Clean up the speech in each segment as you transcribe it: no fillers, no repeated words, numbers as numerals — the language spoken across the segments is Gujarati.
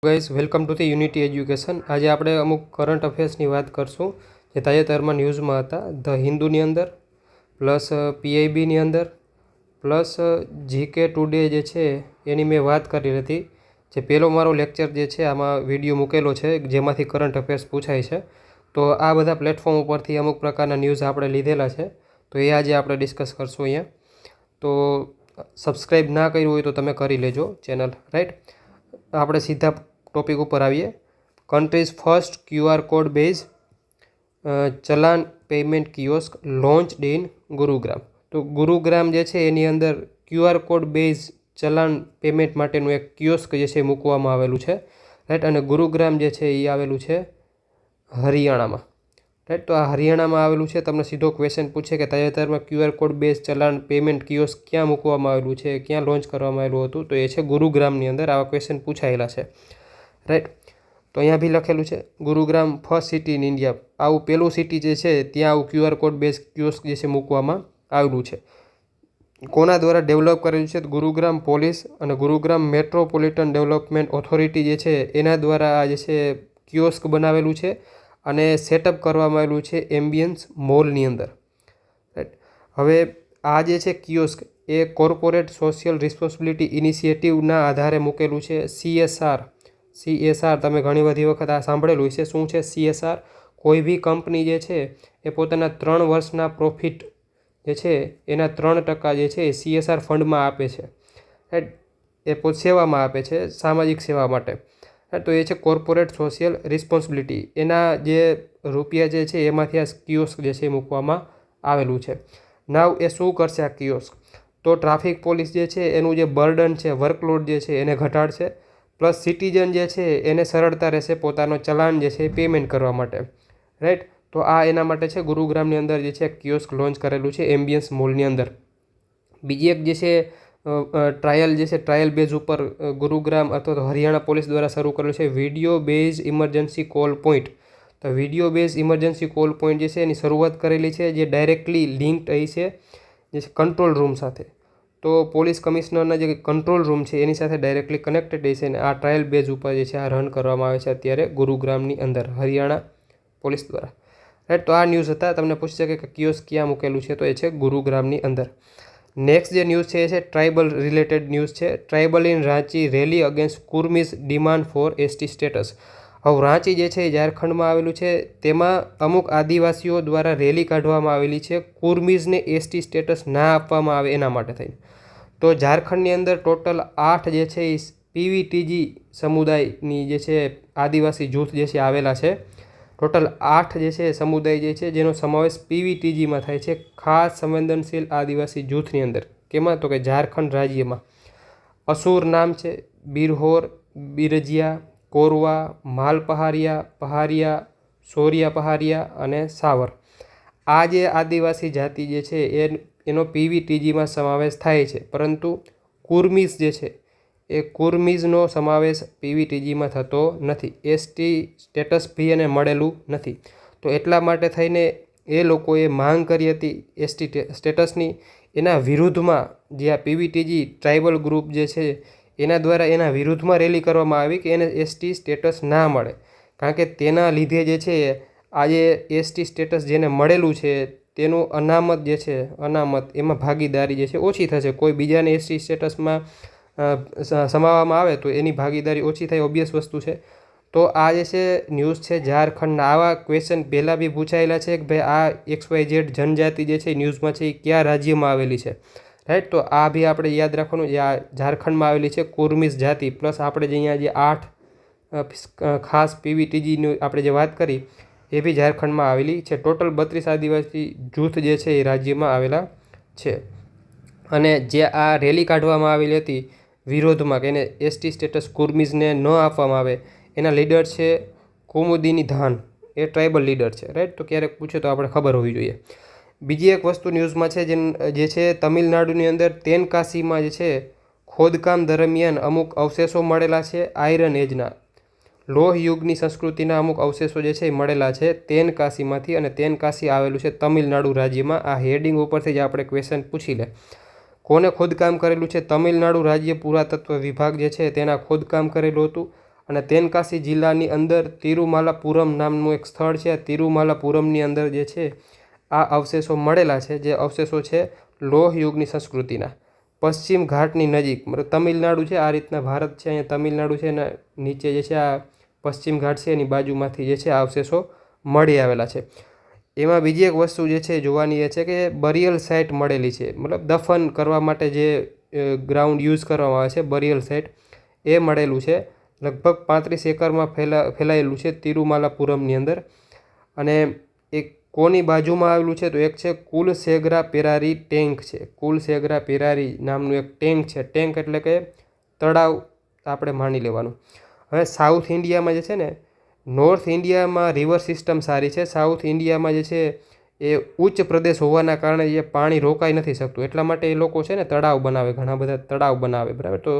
Guys welcome to the unity education. આજે આપણે અમુક કરંટ અફેર્સની વાત કરશું જે તાજેતરમાં ન્યૂઝમાં હતા। ધ હિન્દુની અંદર પ્લસ પીઆઈબીની અંદર પ્લસ જીકે ટુડે જે છે એની મેં વાત કરી હતી। જે પહેલો મારો લેક્ચર જે છે આમાં વિડીયો મૂકેલો છે જેમાંથી કરંટ અફેર્સ પૂછાય છે। તો આ બધા પ્લેટફોર્મ ઉપરથી અમુક પ્રકારના ન્યૂઝ આપણે લીધેલા છે, તો એ આજે આપણે ડિસ્કસ કરશું અહીંયા। તો સબસ્ક્રાઈબ ના કર્યું હોય તો તમે કરી લેજો ચેનલ, રાઈટ। આપણે સીધા ટોપિક ઉપર આવીએ। Countries first QR code base challan payment kiosk launched in Gurugram. તો ગુરુગ્રામ જે છે એની અંદર QR code base challan payment માટેનું એક કિયોસ્ક જે છે મૂકવામાં આવેલું છે, રાઈટ। અને ગુરુગ્રામ જે છે એ આવેલું છે હરિયાણામાં, રાઈટ। તો આ હરિયાણામાં આવેલું છે। તમને સીધો ક્વેશ્ચન પૂછે કે તાજેતરમાં QR code base challan payment kiosk ક્યાં મૂકવામાં આવેલું છે, ક્યાં લોન્ચ કરવામાં આવેલું હતું, તો એ છે ગુરુગ્રામની અંદર। આવા ક્વેશ્ચન પૂછાયેલા છે, રાઈટ। તો અહીંયા બી લખેલું છે Gurugram first city in India. આવું પહેલું સિટી જે છે ત્યાં આવું QR કોડ બેઝ કિયોસ્ક જે છે મૂકવામાં આવેલું છે। કોના દ્વારા ડેવલપ કરેલું છે? ગુરુગ્રામ પોલીસ અને ગુરુગ્રામ મેટ્રોપોલિટન ડેવલપમેન્ટ ઓથોરિટી જે છે એના દ્વારા આ જે છે કિયોસ્ક બનાવેલું છે અને સેટઅપ કરવામાં આવેલું છે એમ્બિયન્સ મોલની અંદર, રાઈટ। હવે આ જે છે કિયોસ્ક એ કોર્પોરેટ સોશિયલ રિસ્પોન્સિબિલિટી ઇનિશિયેટિવના આધારે મૂકેલું છે। CSR તમે ઘણી બધી વખત આ સાંભળેલું છે। શું છે CSR? કોઈ બી કંપની જે છે એ પોતાના 3 વર્ષના પ્રોફિટ જે છે એના 3% જે છે એ CSR ફંડમાં આપે છે, રાઈટ। એ સેવામાં આપે છે, સામાજિક સેવા માટે, તો એ છે કોર્પોરેટ સોશિયલ રિસ્પોન્સિબિલિટી। એના જે રૂપિયા જે છે એમાંથી આ કિયોસ્ક જે છે એ મૂકવામાં આવેલું છે। નાવ એ શું કરશે આ કિયોસ્ક? તો ટ્રાફિક પોલીસ જે છે એનું જે બર્ડન છે, વર્કલોડ જે છે એને ઘટાડશે, પ્લસ સિટીઝન જે છે એને સરળતા રહેશે પોતાનો ચલાન જે છે એ પેમેન્ટ કરવા માટે, રાઈટ। તો આ એના માટે છે ગુરુગ્રામની અંદર જે છે કિયોસ્ક લોન્ચ કરેલું છે એમ્બિયન્સ મોલની અંદર। બીજી એક જે છે ટ્રાયલ બેઝ ઉપર ગુરુગ્રામ અથવા તો હરિયાણા પોલીસ દ્વારા શરૂ કરેલું છે video base emergency call point. તો video base emergency call point જે છે એની શરૂઆત કરેલી છે, જે ડાયરેક્ટલી લિંક્ડ અહીં છે જે છે કંટ્રોલ રૂમ સાથે। તો પોલીસ કમિશનરના જે કંટ્રોલ રૂમ છે એની સાથે ડાયરેક્ટલી કનેક્ટેડ છે અને આ ટ્રાયલ બેઝ ઉપર જે છે આ રન કરવામાં આવે છે અત્યારે ગુરુગ્રામની અંદર હરિયાણા પોલીસ દ્વારા, રાઈટ। તો આ ન્યૂઝ હતા। તમને પૂછશે કે કિયોસ્ક ક્યાં મૂકેલું છે, તો એ છે ગુરુગ્રામની અંદર। નેક્સ્ટ જે ન્યૂઝ છે એ છે ટ્રાઇબલ રિલેટેડ ન્યૂઝ છે। Tribal in Ranchi rally against Kurmis demand for ST status. હવે રાંચી જે છે એ ઝારખંડમાં આવેલું છે, તેમાં અમુક આદિવાસીઓ દ્વારા રેલી કાઢવામાં આવેલી છે કુર્મીઝને ST સ્ટેટસ ના આપવામાં આવે એના માટે થઈને। તો ઝારખંડની અંદર ટોટલ 8 જે છે એ PVTG સમુદાયની જે છે આદિવાસી જૂથ જે છે આવેલા છે। ટોટલ 8 જે છે સમુદાય જે છે જેનો સમાવેશ PVTGમાં થાય છે, ખાસ સંવેદનશીલ આદિવાસી જૂથની અંદર। કેમાં? તો કે ઝારખંડ રાજ્યમાં। અસુર નામ છે, બિરહોર, બિરજિયા, કોરવા, માલ પહારિયા, સોરિયા પહારિયા અને સાવર। આ જે આદિવાસી જાતિ જે છે એનો PVTGમાં સમાવેશ થાય છે, પરંતુ કુર્મીઝ જે છે એ કુર્મીઝનો સમાવેશ PVTGમાં થતો નથી। ST સ્ટેટસ બી એને મળેલું નથી। તો એટલા માટે થઈને એ લોકોએ માંગ કરી હતી ST સ્ટેટસની। એના વિરુદ્ધમાં જે આ PVTG ટ્રાઇબલ ગ્રુપ જે છે એના દ્વારા એના વિરુદ્ધમાં રેલી કરવામાં આવી કે એને ST સ્ટેટસ ના મળે, કારણ કે તેના લીધે જે છે આજે ST સ્ટેટસ જેને મળેલું છે તેનું અનામત જે છે એમાં ભાગીદારી જે છે ઓછી થશે। કોઈ બીજાને ST સ્ટેટસમાં સમાવવામાં આવે તો એની ભાગીદારી ઓછી થાય, ઓબ્વિયસ વસ્તુ છે। તો આ જે છે ન્યૂઝ છે ઝારખંડના। આવા ક્વેશ્ચન પહેલાં બી પૂછાયેલા છે કે ભાઈ આ XYZ જનજાતિ જે છે ન્યૂઝમાં છે એ કયા રાજ્યમાં આવેલી છે, રાઈટ। તો આ બી આપણે યાદ રાખવાનું, જે આ ઝારખંડમાં આવેલી છે કુર્મીઝ જાતિ, પ્લસ આપણે જે અહીંયા જે 8 ખાસ PVTGની આપણે જે વાત કરી એ બી ઝારખંડમાં આવેલી છે। ટોટલ 32 આદિવાસી જૂથ જે છે એ રાજ્યમાં આવેલા છે। અને જે આ રેલી કાઢવામાં આવેલી હતી વિરોધમાં કે એને ST સ્ટેટસ કુર્મીઝને ન આપવામાં આવે, એના લીડર છે કુમુદિની ધાન, એ ટ્રાઇબલ લીડર છે, રાઈટ। તો ક્યારેક પૂછે તો આપણે ખબર હોવી જોઈએ। બીજી એક વસ્તુ ન્યૂઝમાં છે જે છે તમિલનાડુની અંદર તેનકાસીમાં જે છે ખોદકામ દરમિયાન અમુક અવશેષો મળેલા છે આયરન એજના, લોહ યુગની સંસ્કૃતિના અમુક અવશેષો જે છે એ મળેલા છે તેનકાસીમાંથી। અને તેનકાસી આવેલું છે તમિલનાડુ રાજ્યમાં। આ હેડિંગ ઉપરથી જ આપણે ક્વેશ્ચન પૂછી લે। કોને ખોદકામ કરેલું છે? તમિલનાડુ રાજ્ય પુરાતત્વ વિભાગ જે છે તેના ખોદકામ કરેલું હતું। અને તેનકાસી જિલ્લાની અંદર તિરુમાલાપુરમ નામનું એક સ્થળ છે. તિરુમાલાપુરમની અંદર જે છે આ અવશેષો મળેલા છે, જે અવશેષો છે લોહ યુગની સંસ્કૃતિના. પશ્ચિમ ઘાટની નજીક, મતલબ તમિલનાડુ છે, આ રીતના ભારત છે, અહીંયા તમિલનાડુ છે, અને નીચે જે છે આ પશ્ચિમ ઘાટ છે એની બાજુમાંથી જે છે આ અવશેષો મળી આવેલા છે. એમાં બીજી એક વસ્તુ જે છે જોવાની એ છે કે બરિયલ સાઇટ મળેલી છે, મતલબ દફન કરવા માટે જે ગ્રાઉન્ડ યુઝ કરવામાં આવે છે, બરિયલ સાઇટ એ મળેલું છે. લગભગ 35 એકરમાં ફેલાયેલું છે તિરુમાલાપુરમની અંદર. અને એક કોની બાજુમાં આવેલું છે તો એક છે કુલસેગરા પેરારી ટેન્ક છે. કુલસેગરા પેરારી નામનું એક ટેન્ક છે. ટેન્ક એટલે કે તળાવ આપણે માની લેવાનું. હવે સાઉથ ઇન્ડિયામાં જે છે ને, નોર્થ ઇન્ડિયામાં રિવર સિસ્ટમ સારી છે. સાઉથ ઇન્ડિયામાં જે છે એ ઉચ્ચ પ્રદેશ હોવાના કારણે એ પાણી રોકાઈ નથી શકતું, એટલા માટે એ લોકો છે ને તળાવ બનાવે, ઘણા બધા તળાવ બનાવે, બરાબર. તો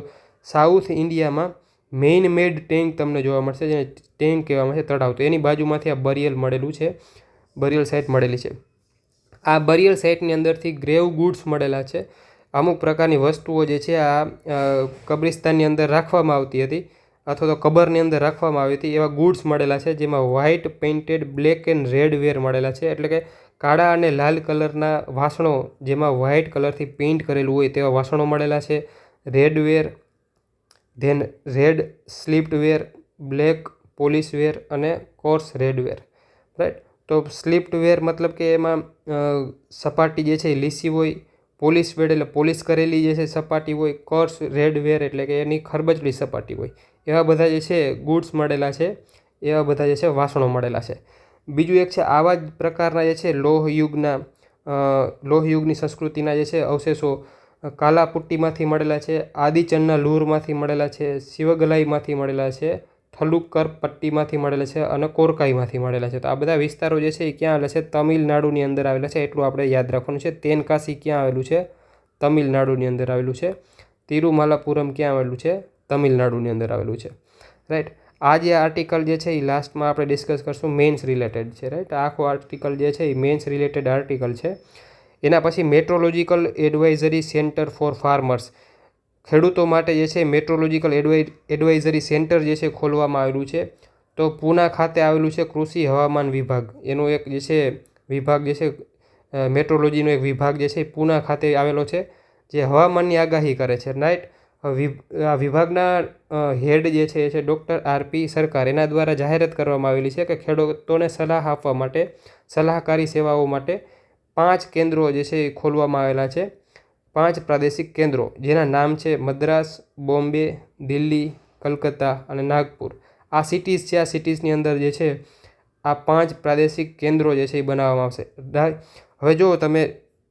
સાઉથ ઇન્ડિયામાં મેઇન મેડ ટેન્ક તમને જોવા મળશે, જેને ટેન્ક કહેવામાં છે, તળાવ. તો એની બાજુમાંથી આ બરિયલ મળેલું છે, બરિયલ સાઇટ મળેલી છે. આ બરિયલ સાઇટની અંદરથી ગ્રેવ ગુડ્સ મળેલા છે. અમુક પ્રકારની વસ્તુઓ જે છે આ કબ્રિસ્તાનની અંદર રાખવામાં આવતી હતી, અથવા તો કબરની અંદર રાખવામાં આવી હતી. એવા ગુડ્સ મળેલા છે, જેમાં white painted black and red ware મળેલા છે, એટલે કે કાળા અને લાલ કલરના વાસણો, જેમાં વ્હાઇટ કલરથી પેઇન્ટ કરેલું હોય તેવા વાસણો મળેલા છે. રેડ વેર, ધેન રેડ સ્લીપ્ડ વેર, બ્લેક પોલિશ વેર અને કોર્સ રેડ વેર, રાઈટ. તો સ્લીપ્ડ વેર મતલબ કે એમાં સપાટી જે છે એ લીસી હોય, પોલિશ વેર એટલે પોલિશ કરેલી જે છે સપાટી હોય, કોર્સ રેડ વેર એટલે કે એની ખરબચડી સપાટી હોય. એવા બધા જે છે ગુડ્સ મળેલા છે, એવા બધા જે છે વાસણો મળેલા છે. બીજું એક છે આવા જ પ્રકારના જે છે લોહ યુગની સંસ્કૃતિના જે છે અવશેષો કાલાપુટ્ટીમાંથી મળેલા છે, આદિચનના લૂરમાંથી મળેલા છે, શિવગલાઈમાંથી મળેલા છે, થલુક્કર પટ્ટીમાંથી મળેલા છે અને કોરકાઈમાંથી મળેલા છે. તો આ બધા વિસ્તારો જે છે એ ક્યાં આવેલા છે? તમિલનાડુની અંદર આવેલા છે. એટલું આપણે યાદ રાખવાનું છે. તેનકાસી ક્યાં આવેલું છે? તમિલનાડુની અંદર આવેલું છે. તિરુમાલાપુરમ ક્યાં આવેલું છે? તમિલનાડુની અંદર આવેલું છે, રાઈટ. આ જે આર્ટિકલ જે છે એ લાસ્ટમાં આપણે ડિસ્કસ કરશું, મેન્સ રિલેટેડ છે, રાઈટ. આખો આર્ટિકલ જે છે એ મેન્સ રિલેટેડ આર્ટિકલ છે. એના પછી meteorological advisory centre for farmers, ખેડૂતો માટે જે છે મેટ્રોલોજીકલ એડવાઇઝરી સેન્ટર જે છે ખોલવામાં આવેલું છે. તો પૂના ખાતે આવેલું છે કૃષિ હવામાન વિભાગ. એનો એક જે છે વિભાગ જે છે મેટ્રોલોજીનો એક વિભાગ જે છે પૂના ખાતે આવેલો છે, જે હવામાનની આગાહી કરે છે, રાઈટ. આ વિભાગના હેડ જે છે એ છે ડૉક્ટર આરપી સરકાર. એના દ્વારા જાહેરાત કરવામાં આવેલી છે કે ખેડૂતોને સલાહ આપવા માટે, સલાહકારી સેવાઓ માટે 5 કેન્દ્રો જે છે એ ખોલવામાં આવેલા છે. 5 પ્રાદેશિક કેન્દ્રો, જેના નામ છે મદ્રાસ, બોમ્બે, દિલ્હી, કલકત્તા અને નાગપુર. આ સિટીઝ છે. આ સિટીઝની અંદર જે છે આ 5 પ્રાદેશિક કેન્દ્રો જે છે એ બનાવવામાં આવશે. હવે જો તમે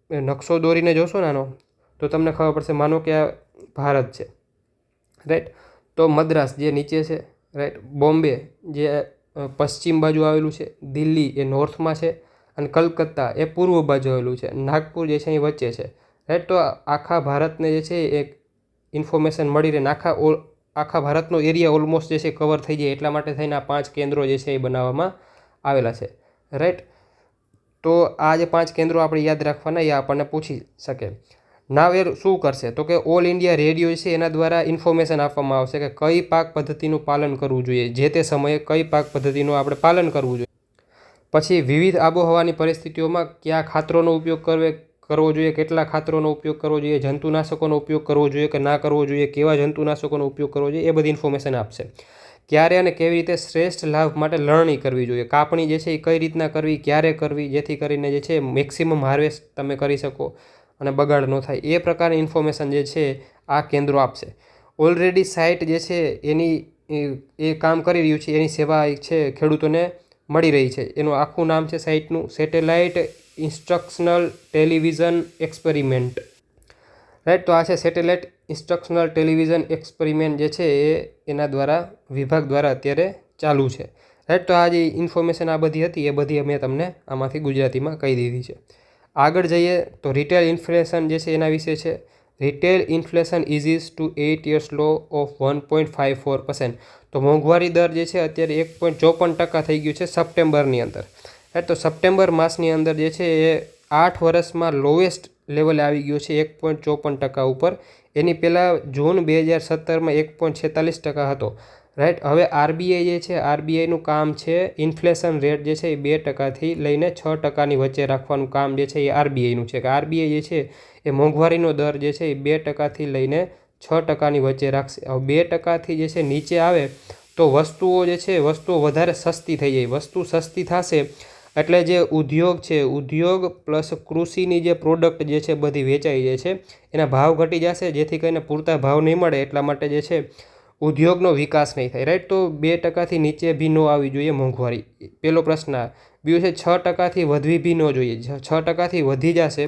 નકશો દોરીને જોશો ને આનો, તો તમને ખબર પડશે. માનો કે આ ભારત છે, રાઈટ. તો મદ્રાસ જે નીચે છે, રાઈટ. બોમ્બે જે પશ્ચિમ બાજુ આવેલું છે, દિલ્હી એ નોર્થમાં છે, અને કલકત્તા એ પૂર્વ બાજુ આવેલું છે, નાગપુર જે છે એ વચ્ચે છે, રાઈટ. તો આખા ભારતને જે છે એક ઇન્ફોર્મેશન મળી રહે, આખા ભારતનો એરિયા ઓલમોસ્ટ જે છે કવર થઈ જાય, એટલા માટે થઈને આ 5 કેન્દ્રો જે છે એ બનાવવામાં આવેલા છે, રાઈટ. તો આ જે 5 કેન્દ્રો આપણે યાદ રાખવાના, એ આપણને પૂછી શકે. નાવ એ શું કરશે? તો કે ઓલ ઇન્ડિયા રેડિયો છે એના દ્વારા ઇન્ફોર્મેશન આપવામાં આવશે કે કઈ પાક પદ્ધતિનું પાલન કરવું જોઈએ, જે તે સમયે કઈ પાક પદ્ધતિનું આપણે પાલન કરવું જોઈએ. પછી વિવિધ આબોહવાની પરિસ્થિતિઓમાં કયા ખાતરોનો ઉપયોગ કરવો જોઈએ, કેટલા ખાતરોનો ઉપયોગ કરવો જોઈએ, જંતુનાશકોનો ઉપયોગ કરવો જોઈએ કે ના કરવો જોઈએ, કેવા જંતુનાશકોનો ઉપયોગ કરવો જોઈએ, એ બધી ઇન્ફોર્મેશન આપશે. ક્યારે અને કેવી રીતે શ્રેષ્ઠ લાભ માટે લણણી કરવી જોઈએ, કાપણી જે છે એ કઈ રીતના કરવી, ક્યારે કરવી, જેથી કરીને જે છે મેક્સિમમ હાર્વેસ્ટ તમે કરી શકો અને બગાડ ન થાય, એ પ્રકારની ઇન્ફોર્મેશન જે છે આ કેન્દ્રો આપશે. ઓલરેડી સાઇટ જે છે એની એ કામ કરી રહ્યું છે, એની સેવા છે ખેડૂતોને મળી રહી છે. એનું આખું નામ છે સાઇટનું satellite instructional television experiment, right. તો આ છે સેટેલાઇટ ઇન્સ્ટ્રક્શનલ ટેલિવિઝન એક્સપેરિમેન્ટ જે છે એ એના દ્વારા વિભાગ દ્વારા અત્યારે ચાલુ છે, રાઈટ. તો આ જે ઇન્ફોર્મેશન આ બધી હતી એ બધી મેં તમને આમાંથી ગુજરાતીમાં કહી દીધી છે. આગળ જઈએ તો રિટેલ ઇન્ફ્લેશન જે છે એના વિશે છે. Retail inflation eases to 8 years low of 1.54%. તો મોંઘવારી દર જે છે અત્યારે 1.54% થઈ ગયું છે સપ્ટેમ્બરની અંદર, રાઈટ. તો સપ્ટેમ્બર માસની અંદર જે છે એ 8 વર્ષમાં લોએસ્ટ લેવલે આવી ગયો છે 1.54% ઉપર. એની પહેલાં જૂન 2017માં 1.46% હતો, રાઈટ. હવે આરબીઆઈ જે છે, આરબીઆઈનું કામ છે ઇન્ફ્લેશન રેટ જે છે એ 2%થી લઈને 6%ની વચ્ચે રાખવાનું કામ જે છે એ આરબીઆઈનું છે. કે આરબીઆઈ જે છે એ મોંઘવારીનો દર જે છે એ 2%થી લઈને 6%ની વચ્ચે રાખશે. હવે 2%થી જે છે નીચે આવે તો વસ્તુઓ જે છે વસ્તુઓ વધારે સસ્તી થઈ જાય. વસ્તુ સસ્તી થશે એટલે જે ઉદ્યોગ છે, ઉદ્યોગ પ્લસ કૃષિની જે પ્રોડક્ટ જે છે બધી વેચાઈ જાય છે, એના ભાવ ઘટી જશે, જેથી કરીને પૂરતા ભાવ નહીં મળે એટલા માટે જે છે ઉદ્યોગનો વિકાસ નહીં થાય. રાઈટ. તો 2%થી નીચે બી ન આવવી જોઈએ મોંઘવારી, પહેલો પ્રશ્ન. બીજું છે 6%થી વધવી બી ન જોઈએ. 6%થી વધી જશે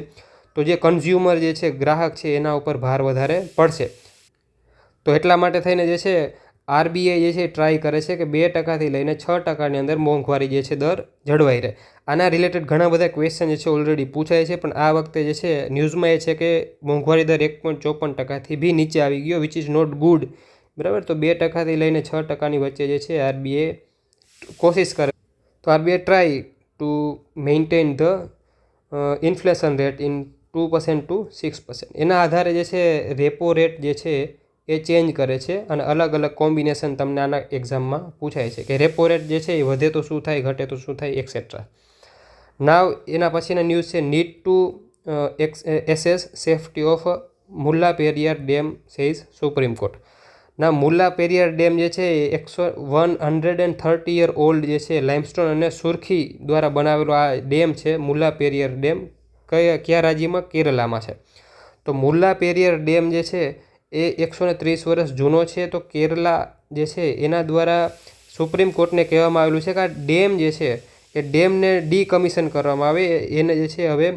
તો જે કન્ઝ્યુમર જે છે, ગ્રાહક છે, એના ઉપર ભાર વધારે પડશે. તો એટલા માટે થઈને જે છે આરબીઆઈ જે છે ટ્રાય કરે છે કે 2%થી લઈને 6%ની અંદર મોંઘવારી જે છે દર જળવાઈ રહે. આના રિલેટેડ ઘણા બધા ક્વેશ્ચન જે છે ઓલરેડી પૂછાય છે, પણ આ વખતે જે છે ન્યૂઝમાં એ છે કે મોંઘવારી દર 1.54%થી બી નીચે આવી ગયો, વિચ ઇઝ નોટ ગુડ. બરાબર. તો 2%થી લઈને 6%ની વચ્ચે જે છે આરબીઆઈ કોશિશ કરે. તો RBI try to maintain the inflation rate in 2% to 6%. એના આધારે જે છે રેપો રેટ જે છે એ ચેન્જ કરે છે, અને અલગ અલગ કોમ્બિનેશન તમને આના એક્ઝામમાં પૂછાય છે કે રેપો રેટ જે છે એ વધે તો શું થાય, ઘટે તો શું થાય, એક્સેટ્રા. નાવ એના પછીના ન્યૂઝ છે need to ashes safety of Mulla Periyar dam says supreme court. ના, મુલ્લા પેરિયાર ડેમ જે છે એ 130 યર ઓલ્ડ જે છે લાઇમસ્ટોન અને સુરખી દ્વારા બનાવેલો આ ડેમ છે. મુલ્લા પેરિયાર ડેમ કયા રાજ્યમાં? કેરલામાં છે. તો મુલ્લા પેરિયાર ડેમ જે છે એ 130 વર્ષ જૂનો છે. તો કેરલા જે છે એના દ્વારા સુપ્રીમ કોર્ટને કહેવામાં આવેલું છે કે આ ડેમ જે છે એ ડેમને ડીકમિશન કરવામાં આવે, એને જે છે હવે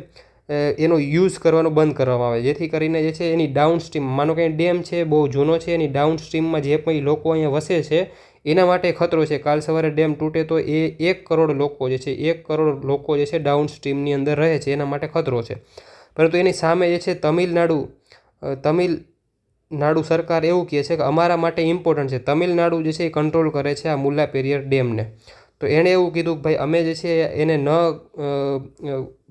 એનો યુઝ કરવાનો બંધ કરવામાં આવે, જેથી કરીને જે છે એની ડાઉનસ્ટ્રીમ, માનો કે ડેમ છે બહુ જૂનો છે, એની ડાઉનસ્ટ્રીમમાં જે પણ લોકો અહીંયા વસે છે એના માટે ખતરો છે. કાલ સવારે ડેમ તૂટે તો એ 1 કરોડ લોકો જે છે, 1 કરોડ લોકો જે છે ડાઉનસ્ટ્રીમની અંદર રહે છે, એના માટે ખતરો છે. પરંતુ એની સામે જે છે તમિલનાડુ સરકાર એવું કહે છે કે અમારા માટે ઇમ્પોર્ટન્ટ છે. તમિલનાડુ જે છે એ કંટ્રોલ કરે છે આ મુલ્લા પેરિયાર ડેમને. તો એણે એવું કીધું કે ભાઈ અમે જે છે એને ન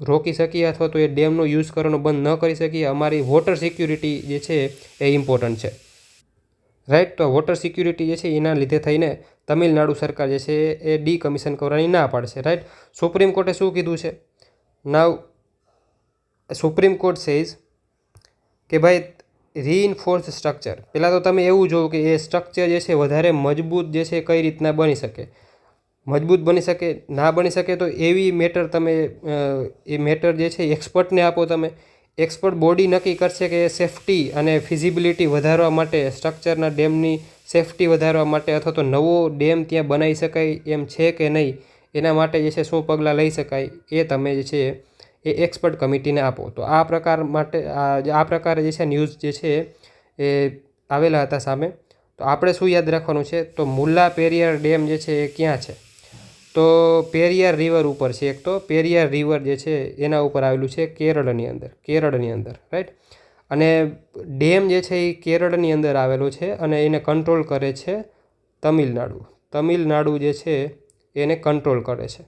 રોકી શકીએ અથવા તો એ ડેમનો યુઝ કરવાનો બંધ ન કરી શકીએ. અમારી વોટર સિક્યુરિટી જે છે એ ઇમ્પોર્ટન્ટ છે. રાઈટ. તો વોટર સિક્યુરિટી જે છે એના લીધે થઈને તમિલનાડુ સરકાર જે છે એ ડીકમિશન કરવાની ના પાડશે. રાઈટ. સુપ્રીમ કોર્ટે શું કીધું છે? નાવ સુપ્રીમ કોર્ટ સેઝ કે ભાઈ રીઇન્ફોર્સ સ્ટ્રક્ચર. પહેલાં તો તમે એવું જોવો કે એ સ્ટ્રક્ચર જે છે વધારે મજબૂત જે છે કઈ રીતના બની શકે. મજબૂત બની શકે, ના બની શકે તો એવી મેટર તમે એ મેટર જે છે એક્સપર્ટને આપો. તમે એક્સપર્ટ બોડી નક્કી કરશે કે સેફ્ટી અને ફિઝિબિલિટી વધારવા માટે, સ્ટ્રક્ચરના ડેમની સેફ્ટી વધારવા માટે અથવા તો નવો ડેમ ત્યાં બનાવી શકાય એમ છે કે નહીં, એના માટે જે છે શું પગલાં લઈ શકાય એ તમે જે છે એ એક્સપર્ટ કમિટીને આપો. તો આ પ્રકારે જે છે ન્યૂઝ જે છે એ આવેલા હતા સામે. તો આપણે શું યાદ રાખવાનું છે? તો મુલ્લા પેરિયાર ડેમ જે છે એ ક્યાં છે? તો પેરિયાર રિવર ઉપર છે. એક તો પેરિયાર રિવર જે છે એના ઉપર આવેલું છે કેરળની અંદર. રાઈટ. અને ડેમ જે છે એ કેરળની અંદર આવેલો છે અને એને કંટ્રોલ કરે છે તમિલનાડુ જે છે એને કંટ્રોલ કરે છે.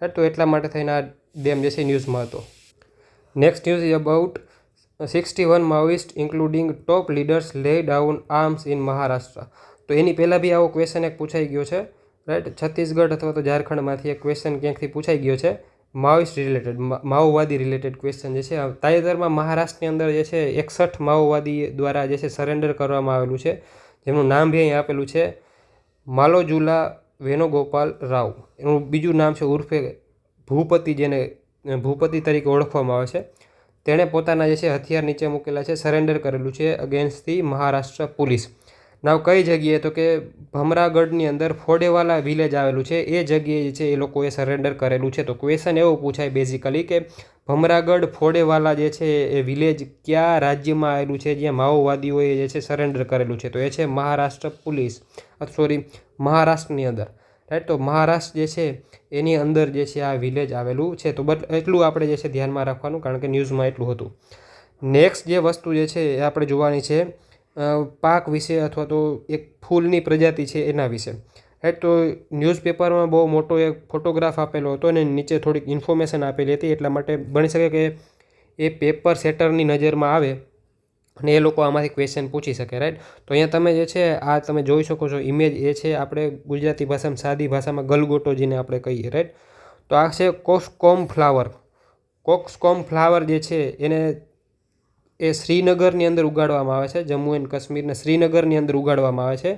રાઈટ. તો એટલા માટે થઈને આ ડેમ જે છે ન્યૂઝમાં હતો. Next news is about 61 Maoist including top leaders lay down arms in Maharashtra. તો એની પહેલાં બી આવો ક્વેશ્ચન એક પૂછાઈ ગયો છે. રાઈટ. છત્તીસગઢ અથવા તો ઝારખંડમાંથી એક ક્વેશ્ચન ક્યાંકથી પૂછાઈ ગયો છે માઓઇસ્ટ રિલેટેડ, માઓવાદી રિલેટેડ ક્વેશ્ચન જે છે. તાજેતરમાં મહારાષ્ટ્રની અંદર જે છે 61 માઓવાદી દ્વારા જે છે સરેન્ડર કરવામાં આવેલું છે, જેમનું નામ બી અહીં આપેલું છે માલોજુલા વેણુગોપાલ રાવ. એનું બીજું નામ છે ઉર્ફે ભૂપતિ, જેને ભૂપતિ તરીકે ઓળખવામાં આવે છે. તેણે પોતાના જે છે હથિયાર નીચે મૂકેલા છે, સરેન્ડર કરેલું છે અગેન્સ્ટ ધી મહારાષ્ટ્ર પોલીસ. નાવ કઈ જગ્યાએ? તો કે ભમરાગઢની અંદર ફોડેવાલા વિલેજ આવેલું છે, એ જગ્યાએ જે છે એ લોકોએ સરેન્ડર કરેલું છે. તો ક્વેશ્ચન એવો પૂછાય બેઝિકલી કે ભમરાગઢ ફોડેવાલા જે છે એ વિલેજ કયા રાજ્યમાં આવેલું છે જ્યાં માઓવાદીઓએ જે છે સરેન્ડર કરેલું છે? તો એ છે મહારાષ્ટ્રની અંદર. રાઈટ. તો મહારાષ્ટ્ર જે છે એની અંદર જે છે આ વિલેજ આવેલું છે. તો એટલું આપણે જે છે ધ્યાનમાં રાખવાનું, કારણ કે ન્યૂઝમાં એટલું હતું. નેક્સ્ટ જે વસ્તુ જે છે એ આપણે જોવાની છે પાક વિશે અથવા તો એક ફૂલની પ્રજાતિ છે એના વિશે. રાઈટ. તો ન્યૂઝપેપરમાં બહુ મોટો એક ફોટોગ્રાફ આપેલો હતો અને નીચે થોડીક ઇન્ફોર્મેશન આપેલી હતી, એટલા માટે બની શકે કે એ પેપર સેટરની નજરમાં આવે અને એ લોકો આમાંથી ક્વેશ્ચન પૂછી શકે, રાઈટ. તો અહીંયા તમે જે છે આ તમે જોઈ શકો છો ઇમેજ, એ છે આપણે ગુજરાતી ભાષામાં સાદી ભાષામાં ગલગોટો જેને આપણે કહીએ, રાઈટ. તો આ છે કોક્સકોમ ફ્લાવર. કોક્સકોમ ફ્લાવર જે છે એને એ શ્રીનગરની અંદર ઉગાડવામાં આવે છે, જમ્મુ એન્ડ કાશ્મીરના શ્રીનગરની અંદર ઉગાડવામાં આવે છે.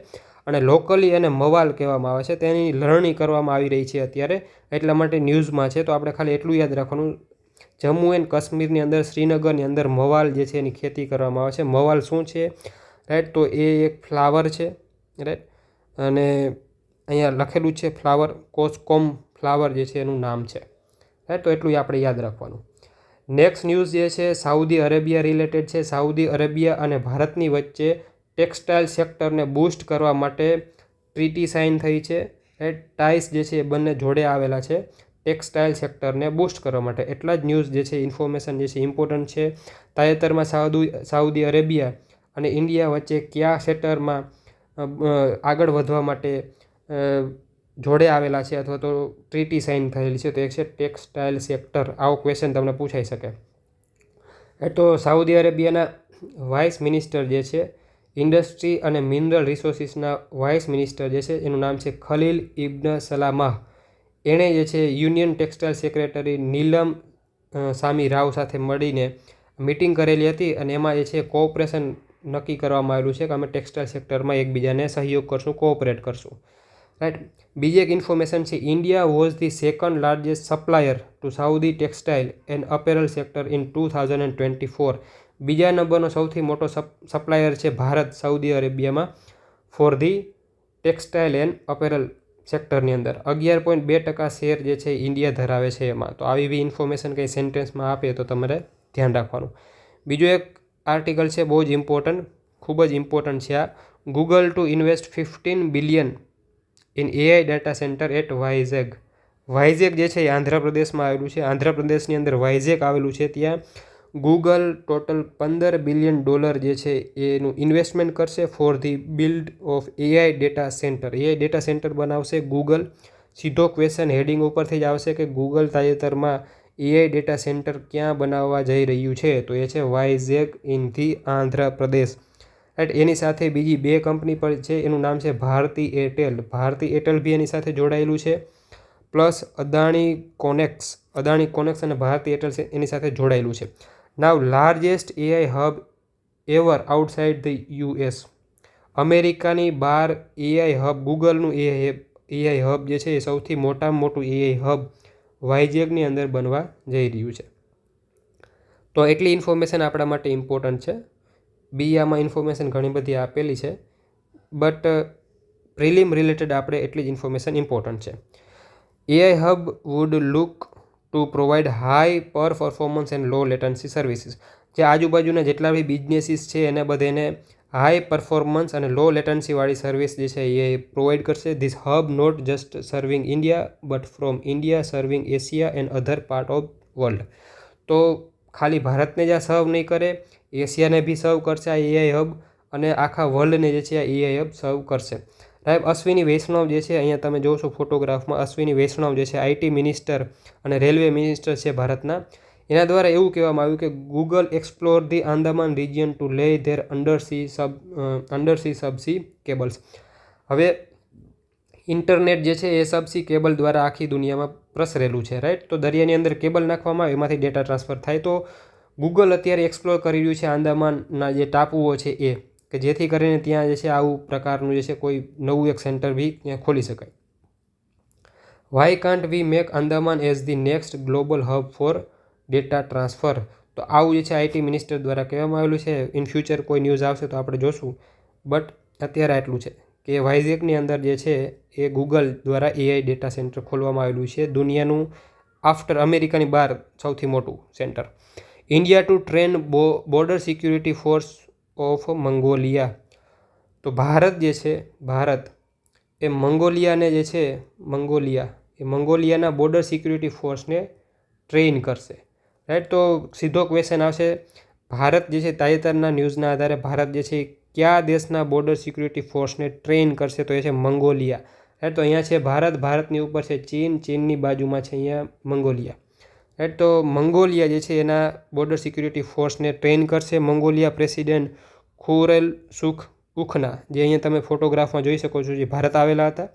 અને લોકલી એને મવાલ કહેવામાં આવે છે. તેની લણણી કરવામાં આવી રહી છે અત્યારે, એટલા માટે ન્યૂઝમાં છે. તો આપણે ખાલી એટલું યાદ રાખવાનું, જમ્મુ એન્ડ કાશ્મીરની અંદર શ્રીનગરની અંદર મવાલ જે છે એની ખેતી કરવામાં આવે છે. મવાલ શું છે, રાઈટ? તો એ એક ફ્લાવર છે, રાઈટ. અને અહીંયા લખેલું છે ફ્લાવર, કોક્સકોમ ફ્લાવર જે છે એનું નામ છે, રાઈટ. તો એટલું આપણે યાદ રાખવાનું. નેક્સ્ટ ન્યૂઝ જે છે સાઉદી અરેબિયા રિલેટેડ છે. સાઉદી અરેબિયા અને ભારતની વચ્ચે ટેક્સટાઇલ સેક્ટરને બૂસ્ટ કરવા માટે ટ્રીટી સાઇન થઈ છે, રાઈટ. ટાઈસ જે છે એ બંને જોડે આવેલા છે ટેક્સટાઇલ સેક્ટરને બૂસ્ટ કરવા માટે. એટલા જ ન્યૂઝ જે છે, ઇન્ફોર્મેશન જે છે ઇમ્પોર્ટન્ટ છે. તાજેતરમાં સાઉદી અરેબિયા અને ઇન્ડિયા વચ્ચે કયા સેક્ટરમાં આગળ વધવા માટે જોડે આવેલા છે અથવા તો ટ્રીટી સાઇન થયેલી છે, તો એક છે ટેક્સટાઇલ સેક્ટર. આવો ક્વેશ્ચન તમને પૂછાઈ શકે. તો સાઉદી અરેબિયાના વાઇસ મિનિસ્ટર જે છે, ઇન્ડસ્ટ્રી અને મિનરલ રિસોર્સિસના વાઇસ મિનિસ્ટર જે છે એનું નામ છે ખલીલ ઇબ્ન સલામાહ. એણે જે છે યુનિયન ટેક્સટાઇલ સેક્રેટરી નીલમ સામી રાવ સાથે મળીને મિટિંગ કરેલી હતી. અને એમાં જે છે કોઓપરેશન નક્કી કરવામાં આવેલું છે કે અમે ટેક્સટાઇલ સેક્ટરમાં એકબીજાને સહયોગ કરશું, કોઓપરેટ કરશું, રાઈટ. બીજી એક ઇન્ફોર્મેશન છે, India was the second largest supplier to Saudi textile and apparel sector in 2024. બીજા નંબરનો સૌથી મોટો સપ્લાયર છે ભારત સાઉદી અરેબિયામાં for the textile and apparel સેક્ટરની અંદર. 11.2% શેર જે છે ઇન્ડિયા ધરાવે છે એમાં. તો આવી બી ઇન્ફોર્મેશન કંઈ સેન્ટેન્સમાં આપે તો તમારે ધ્યાન રાખવાનું. બીજો એક આર્ટિકલ છે બહુ જ ઇમ્પોર્ટન્ટ, ખૂબ જ ઇમ્પોર્ટન્ટ છે આ. Google to invest 15 billion in AI data centre at Vizag. Vizag જે છે એ આંધ્રપ્રદેશમાં આવેલું છે. આંધ્રપ્રદેશની અંદર વાઇઝેગ આવેલું છે. ત્યાં ગૂગલ ટોટલ $15 બિલિયન જે છે એનું ઇન્વેસ્ટમેન્ટ કરશે for the build of AI data centre. AI data centre બનાવશે ગૂગલ. સીધો ક્વેશ્ચન હેડિંગ ઉપરથી જ આવશે કે ગૂગલ તાજેતરમાં એઆઈ ડેટા સેન્ટર ક્યાં બનાવવા જઈ રહ્યું છે, તો એ છે વાઇઝેગ ઇન ધી આંધ્રપ્રદેશ, રાઈટ. એની સાથે બીજી બે કંપની પર છે, એનું નામ છે ભારતી એરટેલ. ભારતી એરટેલ બી એની સાથે જોડાયેલું છે. પ્લસ અદાણી કોનેક્સ અને ભારતી એરટેલ એની સાથે જોડાયેલું છે. Now largest AI hub ever outside the US. અમેરિકાની બહાર એઆઈ હબ, ગૂગલનું એઆઈ હબ જે છે એ સૌથી મોટામાં મોટું એઆઈ હબ વાઇઝેગની અંદર બનવા જઈ રહ્યું છે. તો એટલી ઇન્ફોર્મેશન આપણા માટે ઇમ્પોર્ટન્ટ છે. બી આમાં ઇન્ફોર્મેશન ઘણી બધી આપેલી છે, બટ પ્રિલિમ રિલેટેડ આપણે એટલી જ ઇન્ફોર્મેશન ઇમ્પોર્ટન્ટ છે. AI hub would look to provide high performance and low latency services. જે આજુબાજુના જેટલા બી બિઝનેસીસ છે એને બધાને હાઈ પરફોર્મન્સ અને લો લેટન્સીવાળી સર્વિસ જે છે એ પ્રોવાઈડ કરશે. This hub not just serving India but from India serving Asia and other part of world. તો ખાલી ભારતને જ આ સર્વ નહીં કરે, એશિયાને બી સર્વ કરશે આ એઆઈ હબ, અને આખા વર્લ્ડને જે છે આ એઆઈ હબ સર્વ કરશે, રાઈટ. અશ્વિની વૈષ્ણવ જે છે, અહીંયા તમે જોશો ફોટોગ્રાફમાં, અશ્વિની વૈષ્ણવ જે છે આઈટી મિનિસ્ટર અને રેલવે મિનિસ્ટર છે ભારતના. એના દ્વારા એવું કહેવામાં આવ્યું કે Google explore the Andaman region to lay their undersea subsea cables. હવે ઇન્ટરનેટ જે છે એ સબસી કેબલ દ્વારા આખી દુનિયામાં પ્રસરેલું છે, રાઈટ. તો દરિયાની અંદર કેબલ નાખવામાં આવે, એમાંથી ડેટા ટ્રાન્સફર થાય. તો ગૂગલ અત્યારે એક્સપ્લોર કરી રહ્યું છે આંદામાનના જે ટાપુઓ છે એ, કે જેથી કરીને ત્યાં જે છે આવું પ્રકારનું જે છે કોઈ નવું એક સેન્ટર બી ત્યાં ખોલી શકાય. Why can't we make Andaman as the next global hub for data transfer. તો આવું જે છે આઈટી મિનિસ્ટર દ્વારા કહેવામાં આવેલું છે. ઇન ફ્યુચર કોઈ ન્યૂઝ આવશે તો આપણે જોશું, બટ અત્યારે આટલું છે કે વાઇઝેગની અંદર જે છે એ ગૂગલ દ્વારા એઆઈ ડેટા સેન્ટર ખોલવામાં આવેલું છે, દુનિયાનું આફ્ટર અમેરિકાની બહાર સૌથી મોટું સેન્ટર. India to train border security force of Mongolia. તો ભારત જે છે, ભારત એ મંગોલિયાને જે છે મંગોલિયાના બોર્ડર સિક્યુરિટી ફોર્સને ટ્રેન કરશે, રાઈટ. તો સીધો ક્વેશ્ચન આવશે, ભારત જે છે તાજેતરના ન્યૂઝના આધારે ભારત જે છે કયા દેશના બોર્ડર સિક્યુરિટી ફોર્સને ટ્રેન કરશે, તો એ છે મંગોલિયા, રાઈટ. તો અહીંયા છે ભારત, ભારતની ઉપર છે ચીન, ચીનની બાજુમાં છે અહીંયા મંગોલિયા. રાઈટ. તો મંગોલિયા જે છે એના બોર્ડર સિક્યુરિટી ફોર્સને ટ્રેન કરશે. મંગોલિયા પ્રેસિડેન્ટ ખુરેલ સુખ ઉખના, જે અહીંયા તમે ફોટોગ્રાફમાં જોઈ શકો છો, જે ભારત આવેલા હતા.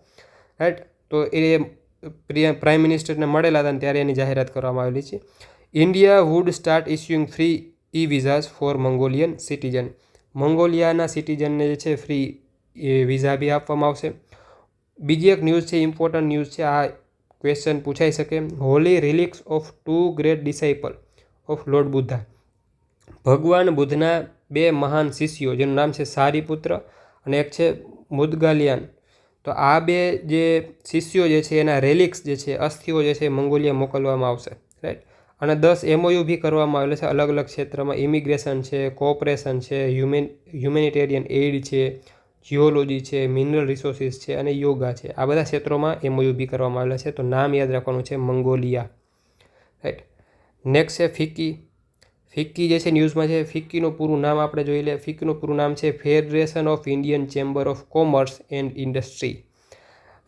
રાઈટ. તો એ પ્રાઇમ મિનિસ્ટરને મળેલા હતા ત્યારે એની જાહેરાત કરવામાં આવેલી છે. India wood start issuing free ઈ વિઝાસ ફોર મંગોલિયન સિટીઝન. મંગોલિયાના સિટીઝનને જે છે ફ્રી વિઝા બી આપવામાં આવશે. બીજી એક ન્યૂઝ છે, ઇમ્પોર્ટન્ટ ન્યૂઝ છે, આ ક્વેશ્ચન પૂછાઈ શકે. Holy relics of 2 great disciple of lord Buddha. ભગવાન બુદ્ધના 2 મહાન શિષ્યો, જેનું નામ છે સારીપુત્ર અને એક છે મુદગાલિયાન. તો આ 2 જે શિષ્યો જે છે એના રેલિક્સ જે છે, અસ્થિઓ જે છે, મંગોલિયા મોકલવામાં આવશે. રાઈટ. અને 10 MOU બી કરવામાં આવેલા છે અલગ અલગ ક્ષેત્રમાં. ઇમિગ્રેશન છે, કોઓપરેશન છે, હ્યુમેનિટેરિયન એઇડ છે, જીઓલોજી છે, મિનરલ રિસોર્સિસ છે અને યોગા છે. આ બધા ક્ષેત્રોમાં MOU બી કરવામાં આવેલા છે. તો નામ યાદ રાખવાનું છે મંગોલિયા. રાઈટ. નેક્સ્ટ છે ફિક્કી. ફિક્કી જે છે ન્યૂઝમાં છે. ફિક્કીનું પૂરું નામ આપણે જોઈ લે. ફિક્કીનું પૂરું નામ છે Federation of Indian Chamber of Commerce and Industry.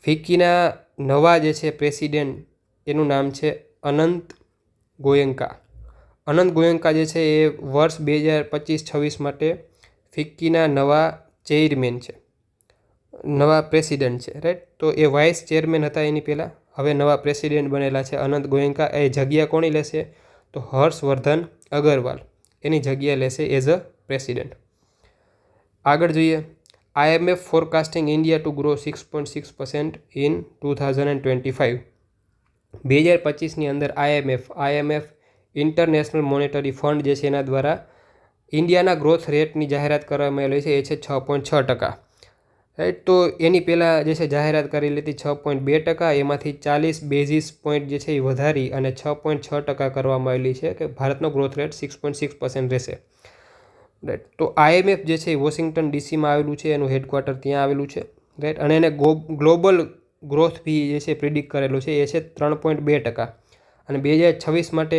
ફિક્કીના નવા જે છે પ્રેસિડેન્ટ, એનું નામ છે અનંત ગોયંકા. અનંત ગોયંકા જે છે એ વર્ષ 2025-26 માટે ફિક્કીના નવા ચેરમેન છે, નવા પ્રેસિડેન્ટ છે. રાઈટ. તો એ વાઇસ ચેરમેન હતા એની પહેલાં, હવે નવા પ્રેસિડેન્ટ બનેલા છે અનંત ગોયંકા. એ જગ્યા કોની લેશે? તો હર્ષવર્ધન અગરવાલ એની જગ્યા લેશે એઝ અ પ્રેસિડેન્ટ. આગળ જોઈએ. IMF forecasting India to grow 6.6% in 2025. 2025ની અંદર IMF ઇન્ટરનેશનલ મોનેટરી ફંડ જે છે એના દ્વારા ઇન્ડિયાના ગ્રોથ રેટની જાહેરાત કરવામાં આવેલી છે, એ છે 6.6%. રાઈટ. તો એની પહેલાં જે છે જાહેરાત કરેલી હતી 6.2%. એમાંથી 40 બેઝિસ પોઈન્ટ જે છે એ વધારી અને 6.6% કરવામાં આવેલી છે કે ભારતનો ગ્રોથ રેટ 6.6% રહેશે. રાઈટ. તો IMF જે છે એ વોશિંગ્ટન DCમાં આવેલું છે, એનું હેડક્વાર્ટર ત્યાં આવેલું છે. રાઈટ. અને એને ગ્લોબલ ગ્રોથ બી જે છે પ્રિડિક્ટ કરેલો છે, એ છે 3.2%. અને 2026 માટે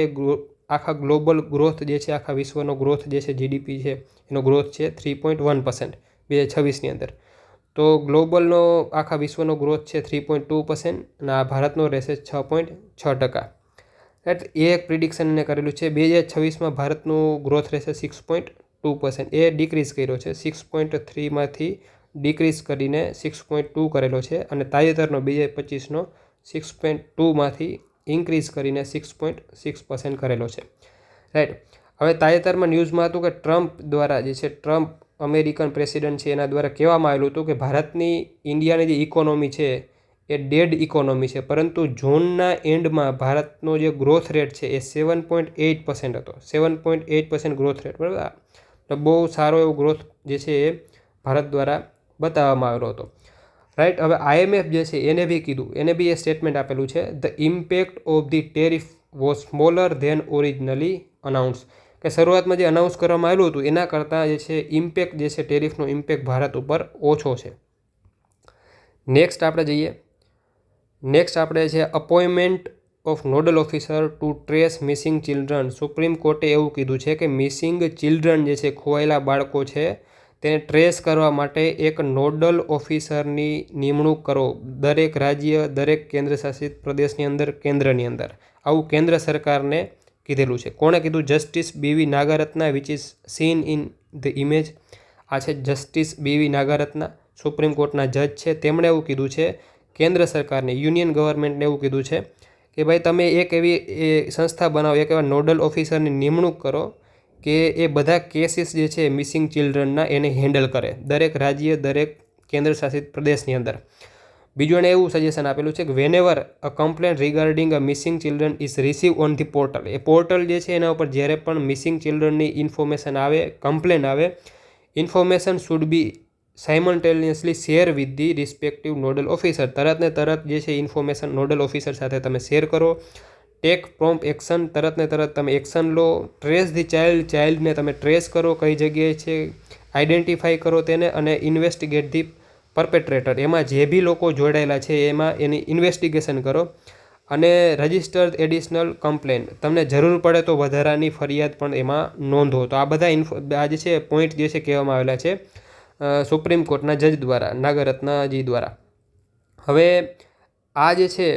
આખા ગ્લોબલ ગ્રોથ જે છે, આખા વિશ્વનો ગ્રોથ જે છે GDP છે એનો ગ્રોથ છે 3.1% 2026ની અંદર. તો ગ્લોબલનો આખા વિશ્વનો ગ્રોથ છે 3.2% અને આ ભારતનો રહેશે 6.6%. રાઈટ. એ એક પ્રિડિક્શન એને કરેલું છે. 2026માં ભારતનું ગ્રોથ રહેશે 6.2%. એ ડિક્રીઝ કર્યો છે, 6.3માંથી ડિક્રીઝ કરીને 6.2 કરેલો છે. અને તાજેતરનો 2025નો 6.2માંથી ઇન્ક્રીઝ કરીને 6.6% કરેલો છે. રાઈટ. હવે તાજેતરમાં ન્યૂઝમાં હતું કે ટ્રમ્પ દ્વારા જે છે, ટ્રમ્પ અમેરિકન પ્રેસિડેન્ટ છે એના દ્વારા કહેવામાં આવેલું હતું કે ભારતની, ઇન્ડિયાની જે ઇકોનોમી છે એ ડેડ ઇકોનોમી છે, પરંતુ જૂનના એન્ડમાં ભારતનો જે ગ્રોથ રેટ છે એ 7.8% હતો. 7.8% ગ્રોથ રેટ, બરાબર. તો બહુ સારો એવો ગ્રોથ જે છે એ ભારત દ્વારા બતાવવામાં આવેલો હતો. રાઈટ. હવે IMF જે છે એને બી કીધું, એને બી એ સ્ટેટમેન્ટ આપેલું છે, the impact of the tariff was smaller than originally announce. કે શરૂઆતમાં જે અનાઉન્સ કરવામાં આવેલું હતું એના કરતાં જે છે ઇમ્પેક્ટ જે છે, ટેરિફનો ઇમ્પેક્ટ ભારત ઉપર ઓછો છે. નેક્સ્ટ આપણે જઈએ. નેક્સ્ટ આપણે છે appointment of nodal officer to trace missing children. Supreme કોર્ટે એવું કીધું છે કે મિસિંગ ચિલ્ડ્રન જે છે, ખોવાયેલા બાળકો છે, તેને ટ્રેસ કરવા માટે એક નોડલ ઓફિસરની નિમણૂક કરો. દરેક રાજ્ય, દરેક કેન્દ્રશાસિત પ્રદેશની અંદર, કેન્દ્રની અંદર. આવું કેન્દ્ર સરકારને કીધેલું છે. કોણે કીધું? Justice BV Nagarathna, which is seen in the image. આ છે જસ્ટિસ BV નાગારત્ના, સુપ્રીમ કોર્ટના જજ છે. તેમણે એવું કીધું છે કેન્દ્ર સરકારને, યુનિયન ગવર્મેન્ટને એવું કીધું છે કે ભાઈ તમે એક એવી સંસ્થા બનાવો, એક એવા નોડલ ઓફિસરની નિમણૂક કરો કે એ બધા કેસીસ જે છે મિસિંગ ચિલ્ડ્રનના એને હેન્ડલ કરે, દરેક રાજ્ય, દરેક કેન્દ્ર શાસિત પ્રદેશની અંદર. બીજું એણે એવું સજેશન આપેલું છે કે whenever a complain regarding a missing children is receive on the portal. એ પોર્ટલ જે છે એના ઉપર જ્યારે પણ મિસિંગ ચિલ્ડ્રનની ઇન્ફોર્મેશન આવે, કમ્પ્લેન આવે, information should be simultaneously share with the respective nodal officer. તરત ને તરત જે છે ઇન્ફોર્મેશન નોડલ ઓફિસર સાથે તમે શેર કરો. ટેક પ્રોમ્પ્ટ એક્શન, તરત ને તરત તમે એક્શન લો. ટ્રેસ ધી ચાઇલ્ડ, ચાઇલ્ડને તમે ટ્રેસ કરો, કઈ જગ્યાએ છે, આઈડેન્ટિફાઈ કરો તેને, અને ઇન્વેસ્ટિગેટ ધી પરપેટ્રેટર. એમાં જે બી લોકો જોડાયેલા છે એમાં એની ઇન્વેસ્ટિગેશન કરો. અને રજિસ્ટર એડિશનલ કમ્પ્લેન, તમને જરૂર પડે તો વધારાની ફરિયાદ પણ એમાં નોંધો. તો આ બધા આ જે છે પોઈન્ટ જે છે કહેવામાં આવેલા છે સુપ્રીમ કોર્ટના જજ દ્વારા, નાગરત્નાજી દ્વારા. હવે આ જે છે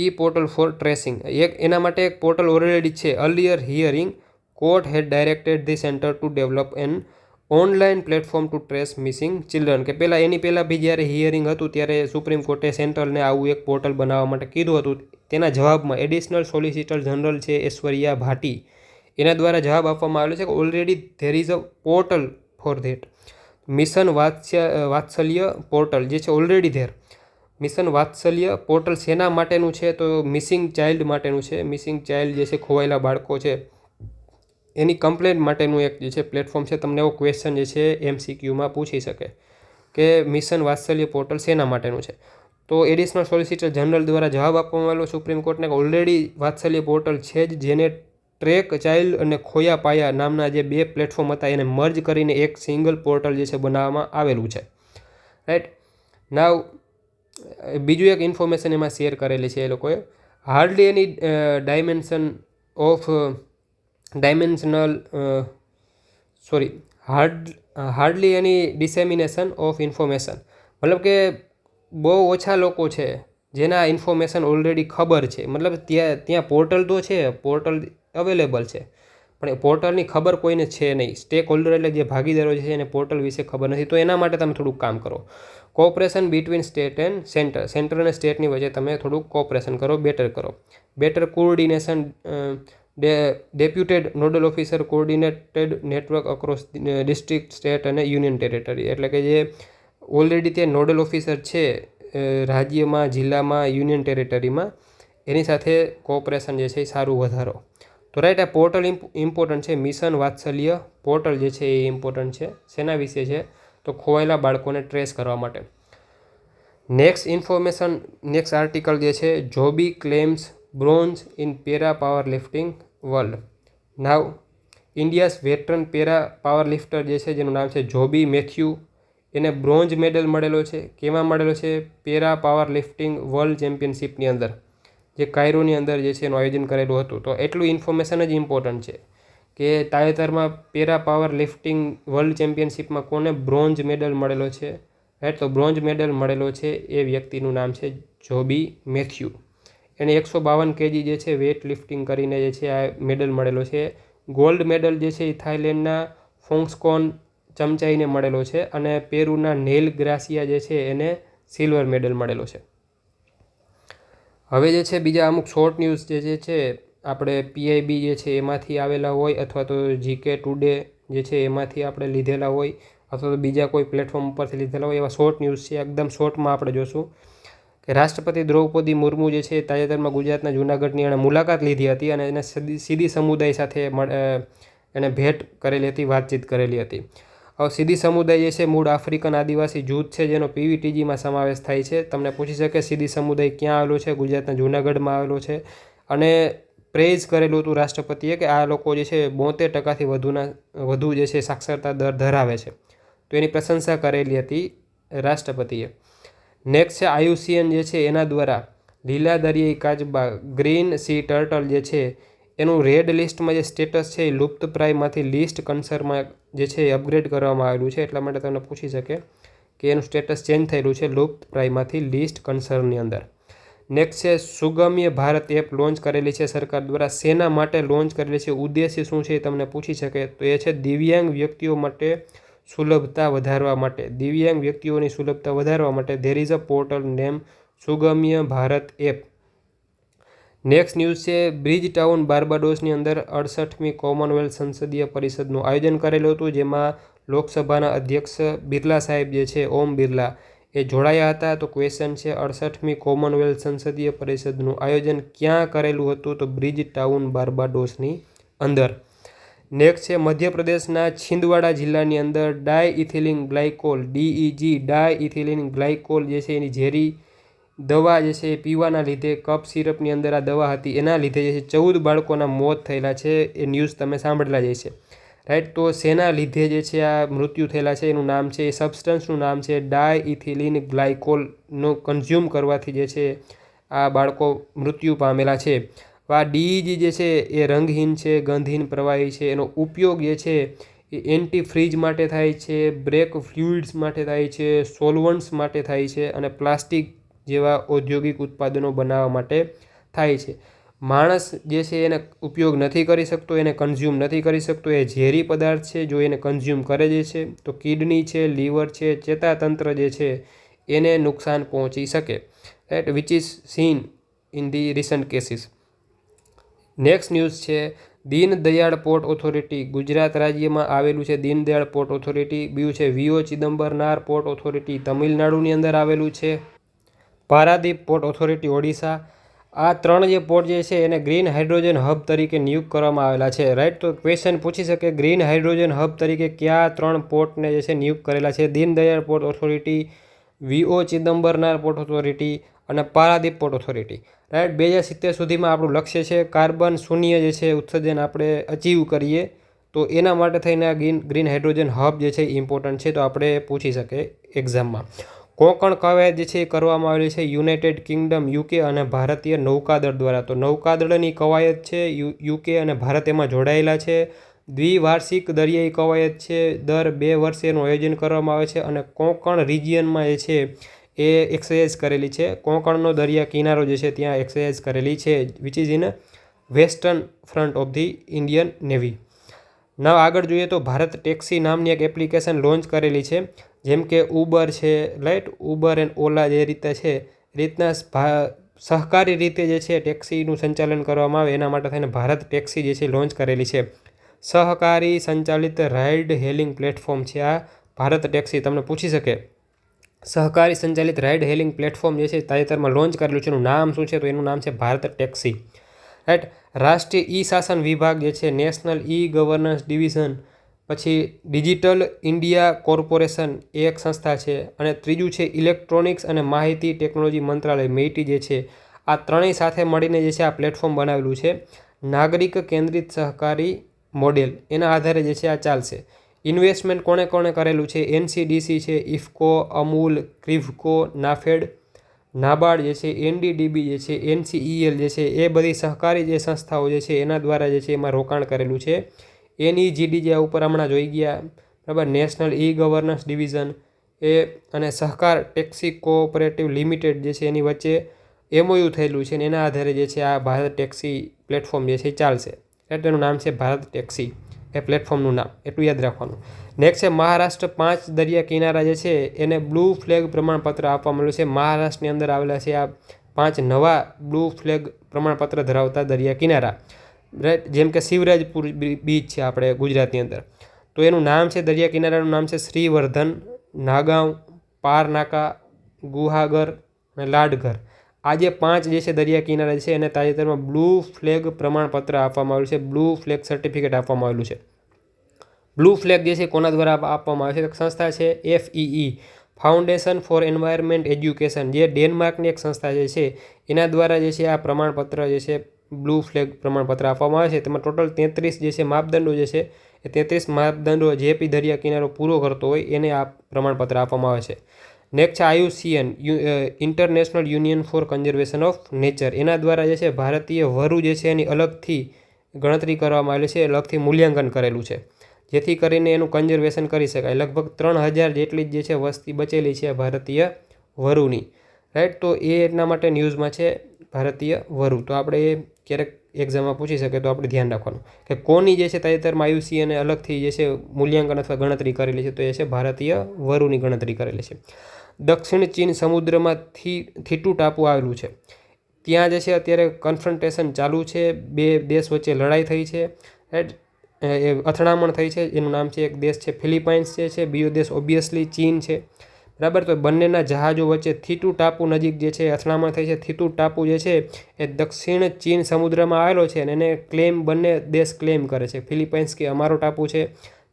ઈ પોર્ટલ ફોર ટ્રેસિંગ એના માટે એક પોર્ટલ ઓલરેડી છે. Earlier hearing court had directed the centre to develop an online platform to trace missing children. કે એની પહેલાં બી જ્યારે હિયરિંગ હતું ત્યારે સુપ્રીમ કોર્ટે સેન્ટ્રલને આવું એક પોર્ટલ બનાવવા માટે કીધું હતું. તેના જવાબમાં એડિશનલ સોલિસિટર જનરલ છે ઐશ્વર્યા ભાટી, એના દ્વારા જવાબ આપવામાં આવેલો છે કે already there is a portal for that. Mission Vatsalya portal જે છે already there. Mission Vatsalya portal શેના માટેનું છે? તો મિસિંગ ચાઇલ્ડ માટેનું છે. મિસિંગ ચાઇલ્ડ જે છે ખોવાયેલા બાળકો છે એની કમ્પ્લેન્ટ માટેનું એક જે છે પ્લેટફોર્મ છે. તમને એવો ક્વેશ્ચન જે છે MCQમાં પૂછી શકે કે મિશન વાત્સલ્ય પોર્ટલ શેના માટેનું છે. તો એડિશનલ સોલિસિટર જનરલ દ્વારા જવાબ આપવામાં આવેલો સુપ્રીમ કોર્ટને કે ઓલરેડી વાત્સલ્ય પોર્ટલ છે જ, જેને ટ્રેક ચાઇલ્ડ અને ખોયા પાયા નામના જે બે પ્લેટફોર્મ હતા એને મર્જ કરીને એક સિંગલ પોર્ટલ જે છે બનાવવામાં આવેલું છે. રાઈટ નાવ બીજું એક ઇન્ફોર્મેશન એમાં શેર કરેલી છે એ લોકોએ. Hardly any hardly any dissemination of information. મતલબ કે બહુ ઓછા લોકો છે જેના ઇન્ફોર્મેશન ઓલરેડી ખબર છે. મતલબ ત્યાં પોર્ટલ તો છે, પોર્ટલ અવેલેબલ છે, પણ એ પોર્ટલની ખબર કોઈને છે નહીં. સ્ટેક હોલ્ડર એટલે જે ભાગીદારો છે એને પોર્ટલ વિશે ખબર નથી. તો એના માટે તમે થોડુંક કામ કરો. Cooperation between state and centre. Centre અને સ્ટેટની વચ્ચે તમે થોડુંક કોઓપરેશન કરો, બેટર કરો. Better coordination deputed nodal officer coordinated network across district, state અને યુનિયન ટેરેટરી. એટલે કે જે ઓલરેડી તે નોડલ ઓફિસર છે રાજ્યમાં, જિલ્લામાં, યુનિયન ટેરેટરીમાં, એની સાથે કોઓપરેશન જે છે એ સારું વધારો. તો રાઈટ, આ પોર્ટલ ઇમ્પોર્ટન્ટ છે. મિશન વાત્સલ્ય પોર્ટલ જે છે એ ઇમ્પોર્ટન્ટ છે. શેના વિશે છે? તો ખોવાયેલા બાળકોને ટ્રેસ કરવા માટે. નેક્સ્ટ આર્ટિકલ જે છે Jobi claims bronze in para power lifting world. Now India's veteran para power lifter જે છે જેનું નામ છે જોબી મેથ્યુ, એને બ્રોન્ઝ મેડલ મળેલો છે. કેમાં મળેલો છે? પેરા પાવર લિફ્ટિંગ વર્લ્ડ ચેમ્પિયનશિપની અંદર, જે કાયરોની અંદર જે છે એનું આયોજન કરેલું હતું. તો એટલું ઇન્ફોર્મેશન જ ઇમ્પોર્ટન્ટ છે કે તાજેતરમાં પેરા પાવર લિફ્ટિંગ વર્લ્ડ ચેમ્પિયનશિપમાં કોને બ્રોન્ઝ મેડલ મળેલો છે? રાઈટ, તો બ્રોન્ઝ મેડલ મળેલો છે એ વ્યક્તિનું નામ છે જોબી મેથ્યુ. એને 152 kg જે છે વેઇટ લિફ્ટિંગ કરીને જે છે આ મેડલ મળેલો છે. ગોલ્ડ મેડલ જે છે એ થાઈલેન્ડના ફોંગ્સકોન ચમચાઈને મળેલો છે અને પેરુના નેલ ગ્રાસિયા જે છે એને સિલ્વર મેડલ મળેલો છે. હવે જે છે બીજા અમુક શોર્ટ ન્યૂઝ જે છે આપણે PIB જે છે એમાંથી આવેલા હોય અથવા તો GK ટુડે જે છે એમાંથી આપણે લીધેલા હોય અથવા તો બીજા કોઈ પ્લેટફોર્મ ઉપરથી લીધેલા હોય, એવા શોર્ટ ન્યૂઝ છે. એકદમ શોર્ટમાં આપણે જોશું કે રાષ્ટ્રપતિ દ્રૌપદી મુર્મુ જે છે તાજેતરમાં ગુજરાતના જૂનાગઢની એણે મુલાકાત લીધી હતી અને એને સીધી સમુદાય સાથે એણે ભેટ કરેલી હતી, વાતચીત કરેલી હતી. હવે સીધી સમુદાય જે છે મૂળ આફ્રિકન આદિવાસી જૂથ છે જેનો PVTGમાં સમાવેશ થાય છે. તમને પૂછી શકે સીધી સમુદાય ક્યાં આવેલો છે? ગુજરાતના જૂનાગઢમાં આવેલો છે. અને પ્રેઝ કરેલું હતું રાષ્ટ્રપતિએ કે આ લોકો જે છે 72% વધુ જે છે સાક્ષરતા દર ધરાવે છે. તો એની પ્રશંસા કરેલી હતી રાષ્ટ્રપતિએ. નેક્સ્ટ છે IUCN જે છે એના દ્વારા લીલા દરિયાઈ કાચબા ગ્રીન સી ટર્ટલ જે છે એનું રેડ લિસ્ટમાં જે સ્ટેટસ છે એ લુપ્તપ્રાયમાંથી લિસ્ટ કન્સર્નમાં જે છે એ અપગ્રેડ કરવામાં આવેલું છે. એટલા માટે તમને પૂછી શકે કે એનું સ્ટેટસ ચેન્જ થયેલું છે લુપ્તપ્રાયમાંથી લિસ્ટ કન્સર્નની અંદર. નેક્સ્ટ છે સુગમ્ય ભારત એપ લોન્ચ કરેલી છે સરકાર દ્વારા. શેના માટે લોન્ચ કરેલી છે? ઉદ્દેશ્ય શું છે એ તમને પૂછી શકે. તો એ છે દિવ્યાંગ વ્યક્તિઓ માટે સુલભતા વધારવા માટે. દિવ્યાંગ વ્યક્તિઓની સુલભતા વધારવા માટે there is a portal name Sugamya Bharat app. Next news છે બ્રિજ ટાઉન બાર્બાડોસની અંદર 68મી કોમનવેલ્થ સંસદીય પરિષદનું આયોજન કરેલું હતું, જેમાં લોકસભાના અધ્યક્ષ બિરલા સાહેબ જે છે ઓમ બિરલા એ જોડાયા હતા. તો ક્વેશ્ચન છે 68મી કોમનવેલ્થ સંસદીય પરિષદનું આયોજન ક્યાં કરેલું હતું? તો બ્રિજ ટાઉન બાર્બાડોસની અંદર. નેક્સ્ટ છે મધ્યપ્રદેશના છિંદવાડા જિલ્લાની અંદર ડાયઇથિલિન ગ્લાયકોલ DEG ડાયઇથિલિન ગ્લાયકોલ જે છે એની ઝેરી દવા જે છે એ પીવાના લીધે કફ સિરપની અંદર આ દવા હતી એના લીધે જે છે 14 બાળકોના મોત થયેલા છે. એ ન્યૂઝ તમે સાંભળેલા જ હશે. રાઈટ, તો શેના લીધે જે છે આ મૃત્યુ થયેલા છે એનું નામ છે, એ સબસ્ટન્સનું નામ છે ડાયઇથિલિન ગ્લાયકોલનો કન્ઝ્યુમ કરવાથી જે છે આ બાળકો મૃત્યુ પામેલા છે. આ DEG જે છે એ રંગહીન છે, ગંધહીન પ્રવાહી છે. એનો ઉપયોગ જે છે એ એન્ટી ફ્રીજ માટે થાય છે, બ્રેક ફ્લુઇડ્સ માટે થાય છે, સોલવન્ટ્સ માટે થાય છે અને પ્લાસ્ટિક જેવા ઔદ્યોગિક ઉત્પાદનો બનાવવા માટે થાય છે. માણસ જે છે એને ઉપયોગ નથી કરી શકતો, એને કન્ઝ્યુમ નથી કરી શકતો, એ ઝેરી પદાર્થ છે. જો એને કન્ઝ્યુમ કરે જે છે તો કિડની છે, લીવર છે, ચેતાતંત્ર જે છે એને નુકસાન પહોંચી શકે, right, which is seen in the recent cases. Next news છે દીનદયાળ પોર્ટ ઓથોરિટી. ગુજરાત રાજ્યમાં આવેલું છે દીનદયાળ પોર્ટ ઓથોરિટી. બીજું છે વીઓ ચિદમ્બરનાર પોર્ટ ઓથોરિટી, તમિલનાડુની અંદર આવેલું છે. Paradip port authority, Odisha. આ ત્રણ જે પોર્ટ જે છે એને ગ્રીન હાઇડ્રોજન હબ તરીકે નિયુક્ત કરવામાં આવેલા છે, રાઈટ. તો ક્વેશ્ચન પૂછી શકે ગ્રીન હાઇડ્રોજન હબ તરીકે કયા ત્રણ પોર્ટને જે છે નિયુક્ત કરેલા છે? Deendayal port authority, VO Chidambaranar port authority અને પારાદીપ પોર્ટ ઓથોરિટી, રાઈટ. 2070 સુધીમાં આપણું લક્ષ્ય છે કાર્બન શૂન્ય જે છે ઉત્સર્જન આપણે અચીવ કરીએ, તો એના માટે થઈને આ ગ્રીન હાઇડ્રોજન હબ જે છે ઇમ્પોર્ટન્ટ છે, તો આપણે પૂછી શકીએ એક્ઝામમાં. કોંકણ કવાયત જે છે એ કરવામાં આવેલી છે યુનાઇટેડ કિંગડમ, યુકે અને ભારતીય નૌકાદળ દ્વારા. તો નૌકાદળની કવાયત છે, યુકે અને ભારત એમાં જોડાયેલા છે. દ્વિવાર્ષિક દરિયાઈ કવાયત છે, દર 2 વર્ષે એનું આયોજન કરવામાં આવે છે અને કોંકણ રિજિયનમાં જે છે એ એક્સરસાઇઝ કરેલી છે. કોંકણનો દરિયા કિનારો જે છે ત્યાં એક્સરસાઇઝ કરેલી છે, which is in western front of the Indian navy. now આગળ જોઈએ તો ભારત ટેક્સી નામની એક એપ્લિકેશન લોન્ચ કરેલી છે, જેમ કે ઉબર છે, રાઈટ, ઉબર એન્ડ ઓલા જે રીતે છે એ રીતના સહકારી રીતે જે છે ટેક્સીનું સંચાલન કરવામાં આવે એના માટે થઈને ભારત ટેક્સી જે છે લોન્ચ કરેલી છે. સહકારી સંચાલિત રાઇડ હેલિંગ પ્લેટફોર્મ છે આ ભારત ટેક્સી. તમને પૂછી શકે સહકારી સંચાલિત રાઇડ હેલિંગ પ્લેટફોર્મ જે છે તાજેતરમાં લોન્ચ કરેલું છે, એનું નામ શું છે? તો એનું નામ છે ભારત ટેક્સી, રાઈટ. રાષ્ટ્રીય ઈ શાસન વિભાગ જે છે, નેશનલ ઈ ગવર્નન્સ ડિવિઝન, પછી ડિજિટલ ઇન્ડિયા કોર્પોરેશન એ એક સંસ્થા છે, અને ત્રીજું છે ઇલેક્ટ્રોનિક્સ અને માહિતી ટેકનોલોજી મંત્રાલય, મેઇટી જે છે. આ ત્રણેય સાથે મળીને જે છે આ પ્લેટફોર્મ બનાવેલું છે. નાગરિક કેન્દ્રિત સહકારી મોડેલ એના આધારે જે છે આ ચાલશે. ઇન્વેસ્ટમેન્ટ કોણે કોણે કરેલું છે? એનસીડીસી છે, ઇફકો, અમૂલ, ક્રિવકો, નાફેડ, નાબાર્ડ જે છે, એનડીડીબી જે છે, એનસીઈએલ જે છે, એ બધી સહકારી જે સંસ્થાઓ જે છે એના દ્વારા જે છે એમાં રોકાણ કરેલું છે. એનઈજીડી જે ઉપર હમણાં જોઈ ગયા, બરાબર, નેશનલ ઈ ગવર્નન્સ ડિવિઝન એ અને સહકાર ટેક્સી કોઓપરેટિવ લિમિટેડ જે છે એની વચ્ચે એમઓયુ થયેલું છે, અને એના આધારે જે છે આ ભારત ટેક્સી પ્લેટફોર્મ જે છે ચાલશે. તેનું નામ છે ભારત ટેક્સી, એ પ્લેટફોર્મનું નામ, એટલું યાદ રાખવાનું. નેક્સ્ટ છે મહારાષ્ટ્ર 5 દરિયા કિનારા જે છે એને બ્લુ ફ્લેગ પ્રમાણપત્ર આપવા મળ્યું છે. મહારાષ્ટ્રની અંદર આવેલા છે આ 5 નવા બ્લુ ફ્લેગ પ્રમાણપત્ર ધરાવતા દરિયા કિનારા, રાઈટ. જેમ કે શિવરાજપુર બીચ છે આપણે ગુજરાતની અંદર, તો એનું નામ છે દરિયા કિનારાનું નામ છે શ્રીવર્ધન, નાગાંવ, પારનાકા, ગુહાગર અને લાડઘર. આ જે 5 જે છે દરિયા કિનારા છે એને તાજેતરમાં બ્લુ ફ્લેગ પ્રમાણપત્ર આપવામાં આવેલું છે, બ્લુ ફ્લેગ સર્ટિફિકેટ આપવામાં આવેલું છે. બ્લુ ફ્લેગ જે છે કોના દ્વારા આપવામાં આવે છે? એક સંસ્થા છે FEE, foundation four environment education, જે ડેનમાર્કની એક સંસ્થા જે છે એના દ્વારા જે છે આ પ્રમાણપત્ર જે છે બ્લુ ફ્લેગ પ્રમાણપત્ર આપવામાં આવે છે. તેમાં ટોટલ 33 જે છે માપદંડો જે છે એ 33 માપદંડો જે બી દરિયા કિનારો પૂરો કરતો હોય એને આ પ્રમાણપત્ર આપવામાં આવે છે. નેક્સ્ટ છે IUCN, International Union for Conservation of Nature. એના દ્વારા જે છે ભારતીય વરુ જે છે એની અલગથી ગણતરી કરવામાં આવેલી છે, અલગથી મૂલ્યાંકન કરેલું છે, જેથી કરીને એનું કન્ઝર્વેશન કરી શકાય. લગભગ 3000 જેટલી જ જે છે વસ્તી બચેલી છે ભારતીય વરુની, રાઈટ. તો એ એટલા માટે ન્યૂઝમાં છે ભારતીય વરુ. તો આપણે એ ક્યારેક એક્ઝામમાં પૂછી શકે તો આપણે ધ્યાન રાખવાનું કે કોની જે છે તાજેતરમાં IUCN અલગથી જે છે મૂલ્યાંકન અથવા ગણતરી કરેલી છે, તો એ છે ભારતીય વરુની ગણતરી કરેલી છે. દક્ષિણ ચીન સમુદ્રમાં થીટુ ટાપુ આવેલું છે, ત્યાં જે છે અત્યારે કન્ફ્રન્ટેશન ચાલુ છે, બે દેશ વચ્ચે લડાઈ થઈ છે, રાઈટ, એ અથડામણ થઈ છે. એનું નામ છે, એક દેશ છે ફિલિપાઇન્સ જે છે, બીજો દેશ ઓબ્વિયસલી ચીન છે, બરાબર. તો બંનેના જહાજો વચ્ચે થીટુ ટાપુ નજીક જે છે અથડામણ થઈ છે. થીટુ ટાપુ જે છે એ દક્ષિણ ચીન સમુદ્રમાં આવેલો છે અને એને ક્લેમ બંને દેશ ક્લેમ કરે છે. ફિલિપાઇન્સ કે અમારો ટાપુ છે,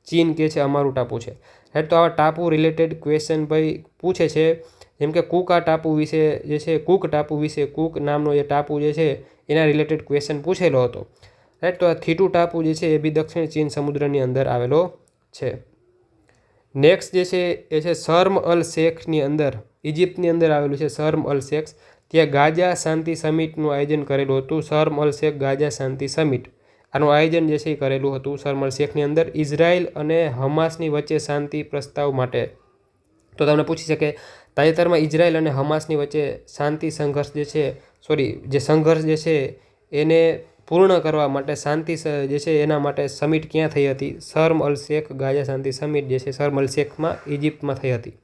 ચીન કે છે અમારું ટાપુ છે, રાઈટ. તો આવા ટાપુ રિલેટેડ ક્વેશ્ચન ભાઈ પૂછે છે, જેમ કે કુક આ ટાપુ વિશે જે છે, કુક ટાપુ વિશે, કુક નામનો જે ટાપુ જે છે એના રિલેટેડ ક્વેશ્ચન પૂછેલો હતો, રાઈટ. તો આ થીટુ ટાપુ જે છે એ બી દક્ષિણ ચીન સમુદ્રની અંદર આવેલો છે. નેક્સ્ટ જે છે એ છે શર્મ અલ શેખની અંદર, ઇજિપ્તની અંદર આવેલું છે શર્મ અલ શેખ. ત્યાં ગાઝા શાંતિ સમિટનું આયોજન કરેલું હતું, શર્મ અલ શેખ ગાઝા શાંતિ સમિટ. આનું આયોજન જે છે એ કરેલું હતું શર્મ અલ શેખની અંદર, ઇઝરાયલ અને હમાસની વચ્ચે શાંતિ પ્રસ્તાવ માટે. તો તમને પૂછી શકે તાજેતરમાં ઇઝરાયલ અને હમાસની વચ્ચે શાંતિ સંઘર્ષ જે સંઘર્ષ જે છે એને પૂર્ણ કરવા માટે શાંતિ જે છે એના માટે સમિટ ક્યાં થઈ હતી? શર્મ અલ શેખ ગાઝા શાંતિ સમિટ જે છે શર્મ અલ શેખમાં ઇજિપ્તમાં થઈ હતી,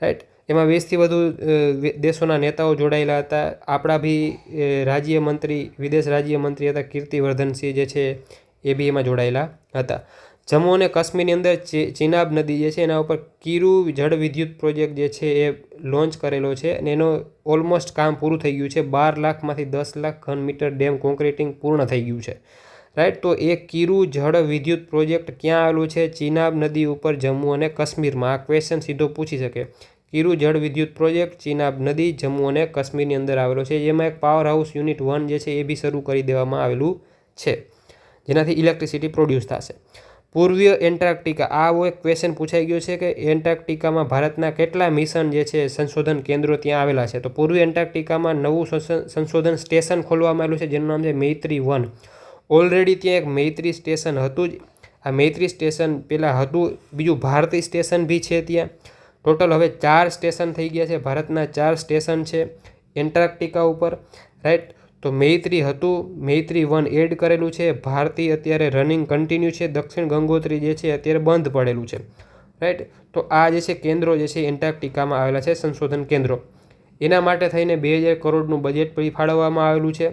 રાઈટ. એમાં 20થી વધુ દેશોના નેતાઓ જોડાયેલા હતા. આપણા બી વિદેશ રાજ્યમંત્રી હતા કીર્તિવર્ધનસિંહ જે છે એ બી એમાં જોડાયેલા હતા. જમ્મુ અને કાશ્મીરની અંદર ચિનાબ નદી જે છે એના ઉપર કિરુ જળ વિદ્યુત પ્રોજેક્ટ જે છે એ લોન્ચ કરેલો છે અને એનો ઓલમોસ્ટ કામ પૂરું થઈ ગયું છે. 12 લાખમાંથી 10 લાખ ઘન મીટર ડેમ કોન્ક્રીટિંગ પૂર્ણ થઈ ગયું છે, રાઈટ. તો એ કિરુ જળ વિદ્યુત પ્રોજેક્ટ ક્યાં આવેલું છે? ચિનાબ નદી ઉપર જમ્મુ અને કાશ્મીરમાં. આ ક્વેશ્ચન સીધો પૂછી શકે. કિરુ જળ વિદ્યુત પ્રોજેક્ટ ચિનાબ નદી જમ્મુ અને કાશ્મીરની અંદર આવેલો છે. જેમાં એક પાવર હાઉસ યુનિટ 1 જે છે એ બી શરૂ કરી દેવામાં આવેલું છે, જેનાથી ઇલેક્ટ્રિસિટી પ્રોડ્યુસ થશે. પૂર્વીય એન્ટાર્કટિકા, આવો એક ક્વેશ્ચન પૂછાઈ ગયો છે કે એન્ટાર્કટિકામાં ભારતના કેટલા મિશન જે છે સંશોધન કેન્દ્રો ત્યાં આવેલા છે? તો પૂર્વીય એન્ટાર્કટિકામાં નવું સંશોધન સ્ટેશન ખોલવામાં આવેલું છે જેનું નામ છે મૈત્રી-1. ઓલરેડી ત્યાં એક મૈત્રી સ્ટેશન હતું જ. આ મૈત્રી સ્ટેશન પહેલાં હતું. બીજું ભારતી સ્ટેશન બી છે ત્યાં. ટોટલ હવે 4 સ્ટેશન થઈ ગયા છે. ભારતના 4 સ્ટેશન છે એન્ટાર્કટિકા ઉપર, રાઈટ. તો મૈત્રી હતું, મૈત્રી-1 એડ કરેલું છે. ભારતી અત્યારે રનિંગ કન્ટિન્યુ છે. દક્ષિણ ગંગોત્રી જે છે અત્યારે બંધ પડેલું છે, રાઈટ. તો આ જે છે કેન્દ્રો જે છે એન્ટાર્કટિકામાં આવેલા છે સંશોધન કેન્દ્રો. એના માટે થઈને 2000 કરોડનું બજેટ ફાળવવામાં આવેલું છે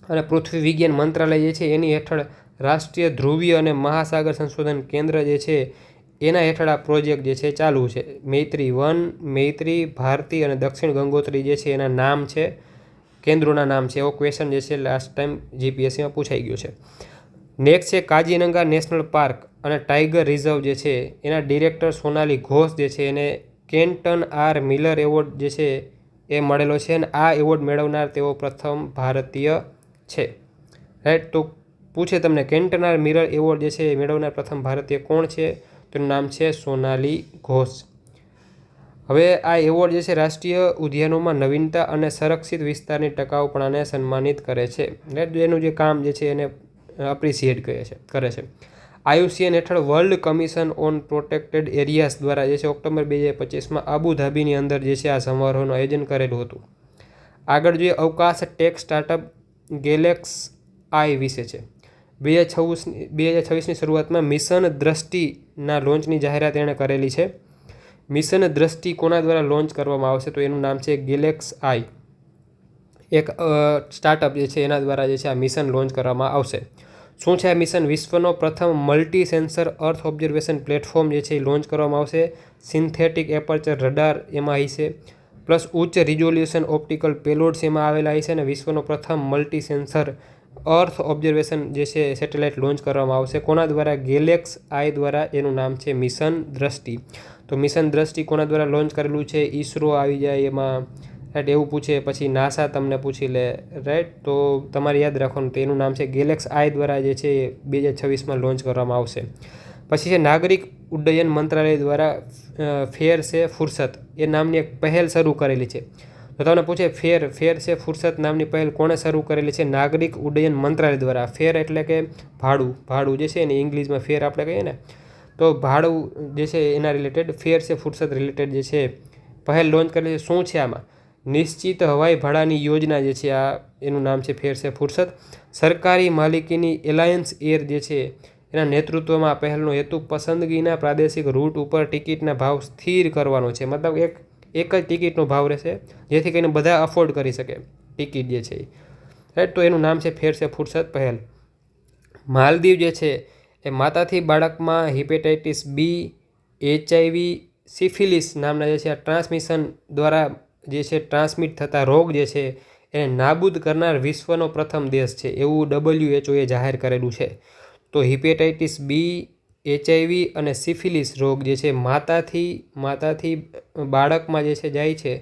અને પૃથ્વી વિજ્ઞાન મંત્રાલય જે છે એની હેઠળ રાષ્ટ્રીય ધ્રુવીય અને મહાસાગર સંશોધન કેન્દ્ર જે છે એના હેઠળ આ પ્રોજેક્ટ જે છે ચાલુ છે. મૈત્રી-1, મૈત્રી, ભારતી અને દક્ષિણ ગંગોત્રી જે છે એના નામ છે, કેન્દ્રોના નામ છે. એવો ક્વેશ્ચન જે છે લાસ્ટ ટાઈમ જીપીએસસીમાં પૂછાઈ ગયો છે. નેક્સ્ટ છે કાઝીરંગા નેશનલ પાર્ક અને ટાઈગર રિઝર્વ જે છે એના ડિરેક્ટર સોનાલી ઘોષ જે છે એને કેન્ટન આર મિલર એવોર્ડ જે છે એ મળેલો છે અને આ એવોર્ડ મેળવનાર તેઓ પ્રથમ ભારતીય છે, રાઈટ. તો પૂછે તમને કેન્ટન આર મિલર એવોર્ડ જે છે એ મેળવનાર પ્રથમ ભારતીય કોણ છે? તો એનું નામ છે સોનાલી ઘોષ. હવે આ એવોર્ડ જે છે રાષ્ટ્રીય ઉદ્યાનોમાં નવીનતા અને સંરક્ષિત વિસ્તારની ટકાઉપણાને સન્માનિત કરે છે, રાઈટ. એનું જે કામ જે છે એને એપ્રિસિએટ કરે છે. IUCN હેઠળ world commission on protected areas દ્વારા જે છે ઓક્ટોબર 2025માં અબુધાબીની અંદર જે છે આ સમારોહનું આયોજન કરેલું હતું. આગળ જોઈએ અવકાશ ટેક સ્ટાર્ટઅપ ગેલેક્સ આઈ વિશે છે. 2026ની શરૂઆતમાં મિશન દ્રષ્ટિના લોન્ચની જાહેરાત એણે કરેલી છે. મિશન દ્રષ્ટિ કોના દ્વારા લોન્ચ કરવામાં આવશે? તો એનું નામ છે ગેલેક્સ આઈ. એક સ્ટાર્ટઅપ જે છે એના દ્વારા જે છે આ મિશન લોન્ચ કરવામાં આવશે. શું છે આ મિશન? વિશ્વનો પ્રથમ મલ્ટી સેન્સર અર્થ ઓબ્ઝર્વેશન પ્લેટફોર્મ જે છે એ લોન્ચ કરવામાં આવશે. સિન્થેટિક એપર્ચર રડાર એમાં હશે, પ્લસ ઉચ્ચ રિઝોલ્યુશન ઓપ્ટિકલ પેલોડ્સ એમાં આવેલા હશે અને વિશ્વનો પ્રથમ મલ્ટી સેન્સર અર્થ ઓબ્ઝર્વેશન જે છે સેટેલાઇટ લોન્ચ કરવામાં આવશે. કોના દ્વારા? ગેલેક્સ આઈ દ્વારા. એનું નામ છે મિશન દ્રષ્ટિ. તો મિશન દ્રષ્ટિ કોના દ્વારા લોન્ચ કરેલું છે? ઈસરો આવી જાય એમાં, રાઈટ. એવું પૂછે. પછી નાસા તમને પૂછી લે, રાઈટ. તો તમારે યાદ રાખવાનું. તો એનું નામ છે ગેલેક્સ આઈ દ્વારા જે છે 2026માં લોન્ચ કરવામાં આવશે. પછી છે નાગરિક ઉડ્ડયન મંત્રાલય દ્વારા ફેર સે ફુરસત એ નામની એક પહેલ શરૂ કરેલી છે. તો તમને પૂછે ફેર સે ફુરસત નામની પહેલ કોણે શરૂ કરેલી છે? નાગરિક ઉડ્ડયન મંત્રાલય દ્વારા. ફેર એટલે કે ભાડું જે છે ને ઇંગ્લિશમાં ફેર આપણે કહીએ ને, તો ભાડું જે છે એના રિલેટેડ ફેર સે ફુરસત રિલેટેડ જે છે પહેલ લોન્ચ કરેલી છે. શું છે આમાં? નિશ્ચિત હવાઈ ભાડાની યોજના જે છે આ એનું નામ છે ફેર સે ફુરસત. સરકારી માલિકીની એલાયન્સ એર જે છે એના નેતૃત્વમાં આ પહેલનો હેતુ પસંદગીના પ્રાદેશિક રૂટ ઉપર ટિકિટના ભાવ સ્થિર કરવાનો છે. મતલબ એક જ ટિકિટનો ભાવ રહેશે જેથી કરીને બધા અફોર્ડ કરી શકે ટિકિટ જે છે, રાઈટ. તો એનું નામ છે ફેર સે ફુરસત પહેલ. માલદીવ જે છે એ માતાથી બાળકમાં હિપેટાઇટિસ બી, HIV, સિફિલિસ નામના જે છે આ ટ્રાન્સમિશન દ્વારા જે છે ટ્રાન્સમિટ થતા રોગ જે છે એને નાબૂદ કરનાર વિશ્વનો પ્રથમ દેશ છે એવું WHOએ જાહેર કરેલું છે. તો હિપેટાઇટિસ બી, HIV અને સિફિલિસ રોગ જે છે માતાથી બાળકમાં જે છે જાય છે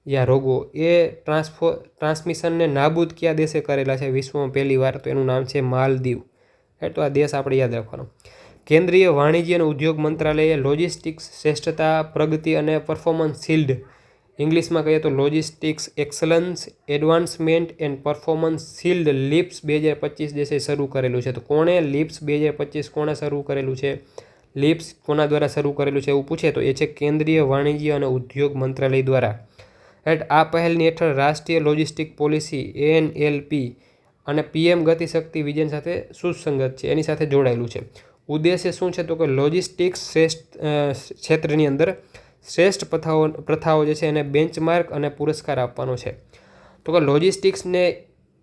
યા રોગો એ ટ્રાન્સમિશનને નાબૂદ કયા દેશે કરેલા છે વિશ્વમાં પહેલી વાર? તો એનું નામ છે માલદીવ, રાઈટ. તો આ દેશ આપણે યાદ રાખવાનો. કેન્દ્રીય વાણિજ્ય અને ઉદ્યોગ મંત્રાલયે લોજિસ્ટિક્સ શ્રેષ્ઠતા, પ્રગતિ અને પરફોર્મન્સ શિલ્ડ, ઇંગ્લિશમાં કહીએ તો logistics excellence advancement and performance shield lips 2025 જે છે શરૂ કરેલું છે. તો કોણે લિપ્સ 2025 કોણે શરૂ કરેલું છે? લિપ્સ કોના દ્વારા શરૂ કરેલું છે એવું પૂછે તો એ છે કેન્દ્રીય વાણિજ્ય અને ઉદ્યોગ મંત્રાલય દ્વારા. રાઈટ. આ પહેલની હેઠળ રાષ્ટ્રીય લોજિસ્ટિક પોલિસી ANLP અને PM ગતિશક્તિ વિઝન સાથે સુસંગત છે, એની સાથે જોડાયેલું છે. ઉદ્દેશ્ય શું છે તો કે લોજિસ્ટિક્સ ક્ષેત્રની અંદર શ્રેષ્ઠ પ્રથાઓ જે છે એને બેન્ચમાર્ક અને પુરસ્કાર આપવાનો છે. તો કે લોજિસ્ટિક્સને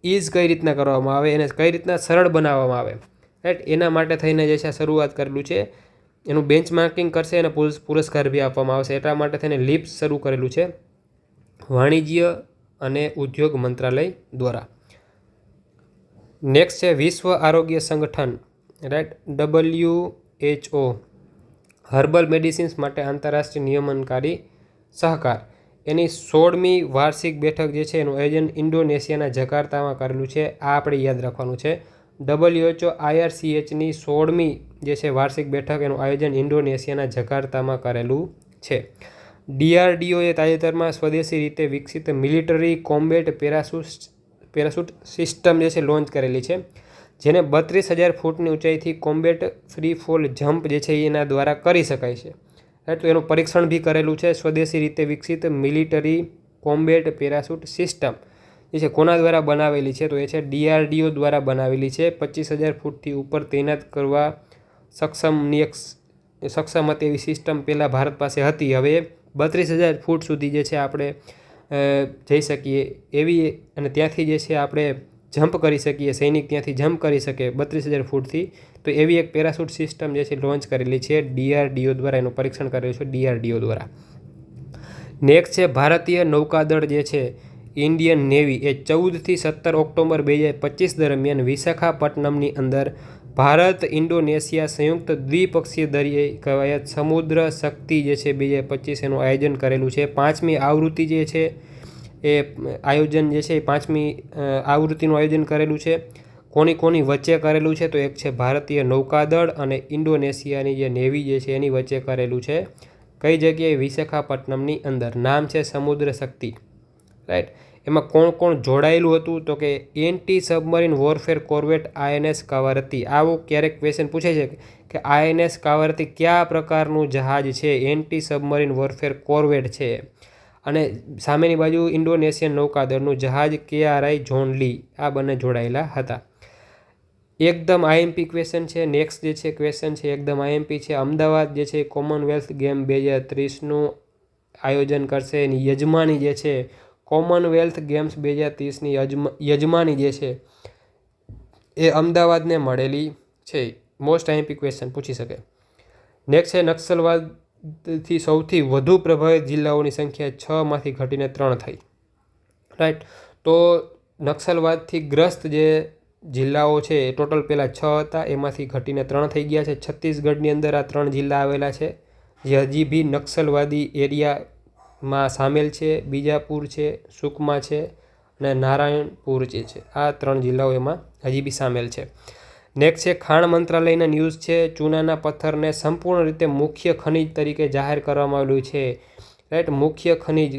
ઇઝ કઈ રીતના કરવામાં આવે, એને કઈ રીતના સરળ બનાવવામાં આવે, રાઈટ, એના માટે થઈને જે છે શરૂઆત કરેલું છે. એનું બેન્ચમાર્કિંગ કરશે અને પુરસ્કાર બી આપવામાં આવશે. એટલા માટે થઈને લિપ્સ શરૂ કરેલું છે વાણિજ્ય અને ઉદ્યોગ મંત્રાલય દ્વારા. નેક્સ્ટ છે વિશ્વ આરોગ્ય સંગઠન, રાઈટ, WHO, હર્બલ મેડિસિન્સ માટે આંતરરાષ્ટ્રીય નિયમનકારી સહકાર. એની 16મી વાર્ષિક બેઠક જે છે એનું આયોજન ઇન્ડોનેશિયાના જકાર્તામાં કરેલું છે. આ આપણે યાદ રાખવાનું છે. WHO IRCHની 16મી જે છે વાર્ષિક બેઠક એનું આયોજન ઇન્ડોનેશિયાના જકાર્તામાં કરેલું છે. DRDOએ તાજેતરમાં સ્વદેશી રીતે વિકસિત મિલિટરી કોમ્બેટ પેરાશૂટ સિસ્ટમ જે છે લોન્ચ કરેલી છે, જેને 32,000 ફૂટની ઊંચાઈથી કોમ્બેટ ફ્રી ફોલ જમ્પ જે છે એના દ્વારા કરી શકાય છે. તો એનું પરીક્ષણ બી કરેલું છે. સ્વદેશી રીતે વિકસિત મિલિટરી કોમ્બેટ પેરાશૂટ સિસ્ટમ જે છે કોના દ્વારા બનાવેલી છે તો એ છે DRDO દ્વારા બનાવેલી છે. 25,000 ફૂટથી ઉપર તૈનાત કરવા સક્ષમ હતી એવી સિસ્ટમ પહેલાં ભારત પાસે હતી. હવે 32,000 ફૂટ સુધી જે છે આપણે જઈ શકીએ એવી, અને ત્યાંથી જે છે આપણે જમ્પ કરી શકીએ, સૈનિક ત્યાંથી જમ્પ કરી શકે 32,000 ફૂટથી. તો એવી એક પેરાશૂટ સિસ્ટમ જે છે લોન્ચ કરેલી છે DRDO દ્વારા. એનું પરીક્ષણ કરેલું છે DRDO દ્વારા. નેક્સ્ટ છે ભારતીય નૌકાદળ જે છે ઇન્ડિયન નેવી, એ 14થી 17 ઓક્ટોબર 2025 દરમિયાન વિશાખાપટ્ટનમની અંદર ભારત ઇન્ડોનેશિયા સંયુક્ત દ્વિપક્ષીય દરિયાઈ કવાયત સમુદ્ર શક્તિ જે છે 2025 એનું આયોજન કરેલું છે. 5મી આવૃત્તિ જે છે એ આયોજન જે છે એ 5મી આવૃત્તિનું આયોજન કરેલું છે. કોની વચ્ચે કરેલું છે તો એક છે ભારતીય નૌકાદળ અને ઇન્ડોનેશિયાની જે નેવી જે છે એની વચ્ચે કરેલું છે. કઈ જગ્યાએ? વિશાખાપટ્ટનમની અંદર. નામ છે સમુદ્ર શક્તિ, રાઈટ. એમાં કોણ કોણ જોડાયેલું હતું તો કે એન્ટી સબમરીન વોરફેર કોર્વેટ INS કાવારતી. આવું ક્યારેક ક્વેશ્ચન પૂછે છે કે INS કાવારતી કયા પ્રકારનું જહાજ છે? એન્ટી સબમરીન વોરફેર કોર્વેટ છે. અને સામેની બાજુ ઇન્ડોનેશિયન નૌકાદળનું જહાજ KRI જોન લી. આ બંને જોડાયેલા હતા. એકદમ IMP ક્વેશ્ચન છે. નેક્સ્ટ જે છે ક્વેશ્ચન છે એકદમ IMP છે. અમદાવાદ જે છે કોમનવેલ્થ ગેમ 2030નું આયોજન કરશે. એની યજમાની જે છે કોમનવેલ્થ ગેમ્સ 2030ની યજમાની જે છે એ અમદાવાદને મળેલી છે. મોસ્ટ IMP ક્વેશ્ચન પૂછી શકે. નેક્સ્ટ છે નક્સલવાદથી સૌથી વધુ પ્રભાવિત જિલ્લાઓની સંખ્યા 6માંથી ઘટીને 3 થઈ, રાઈટ. તો નક્સલવાદથી ગ્રસ્ત જે જિલ્લાઓ છે એ ટોટલ પહેલાં 6 હતા, એમાંથી ઘટીને 3 થઈ ગયા છે. છત્તીસગઢની અંદર આ 3 જિલ્લા આવેલા છે જે હજી બી નક્સલવાદી એરિયામાં સામેલ છે. બીજાપુર છે, સુકમા છે અને નારાયણપુર જે છે, આ 3 જિલ્લાઓ એમાં હજી બી સામેલ છે. નેક્સ્ટ છે ખાણ મંત્રાલયના ન્યૂઝ છે. ચૂનાના પથ્થરને સંપૂર્ણ રીતે મુખ્ય ખનિજ તરીકે જાહેર કરવામાં આવેલું છે, રાઈટ. મુખ્ય ખનિજ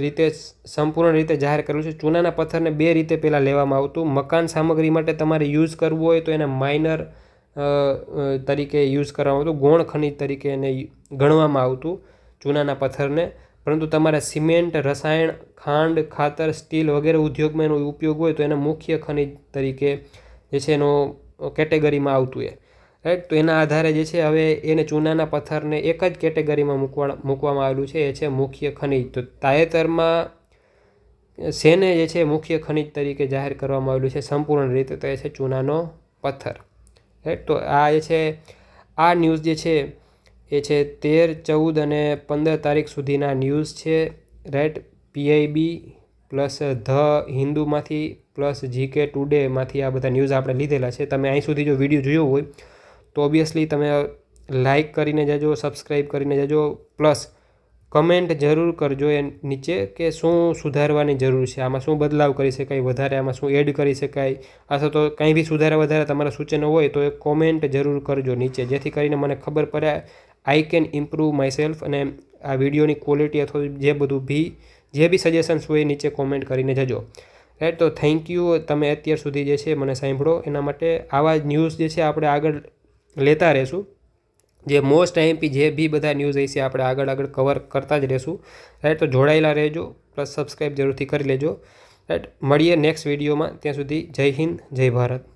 રીતે સંપૂર્ણ રીતે જાહેર કરેલું છે. ચૂનાના પથ્થરને 2 રીતે પહેલાં લેવામાં આવતું. મકાન સામગ્રી માટે તમારે યુઝ કરવું હોય તો એને માઇનર તરીકે યુઝ કરવામાં આવતું, ગૌણ ખનિજ તરીકે એને ગણવામાં આવતું ચૂનાના પથ્થરને. પરંતુ તમારે સિમેન્ટ, રસાયણ, ખાંડ, ખાતર, સ્ટીલ વગેરે ઉદ્યોગમાં એનો ઉપયોગ હોય તો એને મુખ્ય ખનિજ તરીકે જે છે એનો કેટેગરીમાં આવતું એ, રાઈટ. તો એના આધારે જે છે હવે એને ચૂનાના પથ્થરને એક જ કેટેગરીમાં મૂકવામાં આવેલું છે, એ છે મુખ્ય ખનિજ. તો તાજેતરમાં શેને જે છે મુખ્ય ખનિજ તરીકે જાહેર કરવામાં આવેલું છે સંપૂર્ણ રીતે, તો એ છે ચૂનાનો પથ્થર, રાઈટ. તો આ જે છે આ ન્યૂઝ જે છે એ છે 13, 14 અને 15 તારીખ સુધીના ન્યૂઝ છે, રાઈટ. PIB પ્લસ ધ હિન્દુમાંથી પ્લસ GK ટુડેમાંથી આ બધા ન્યૂઝ આપણે લીધેલા છે. તમે અહીં સુધી જો વિડીયો જોયો હોય તો ઓબ્વિયસલી તમે લાઇક કરીને જજો, સબસ્ક્રાઈબ કરીને જજો, પ્લસ કમેન્ટ જરૂર કરજો એ નીચે કે શું સુધારવાની જરૂર છે, આમાં શું બદલાવ કરી શકાય વધારે, આમાં શું એડ કરી શકાય, અથવા તો કંઈ બી સુધારા વધારે તમારા સૂચનો હોય તો એ કોમેન્ટ જરૂર કરજો નીચે, જેથી કરીને મને ખબર પડે I can improve my self. અને આ વિડીયોની ક્વોલિટી અથવા જે બી સજેશન્સ હોય નીચે કોમેન્ટ કરીને જજો, રાઈટ. તો થેન્ક યુ, તમે અત્યાર સુધી જે છે મને સાંભળો એના માટે. આવા જ ન્યૂઝ જે છે આપણે આગળ લેતા રહેશું. જે મોસ્ટ આઈએમપી જે બી બધા ન્યૂઝ હશે આપણે આગળ કવર કરતા જ રહેશું, રાઈટ. તો જોડાયેલા રહેજો, પ્લસ સબસ્ક્રાઈબ જરૂરથી કરી લેજો, રાઈટ. મળીએ નેક્સ્ટ વિડીયોમાં. ત્યાં સુધી જય હિન્દ, જય ભારત.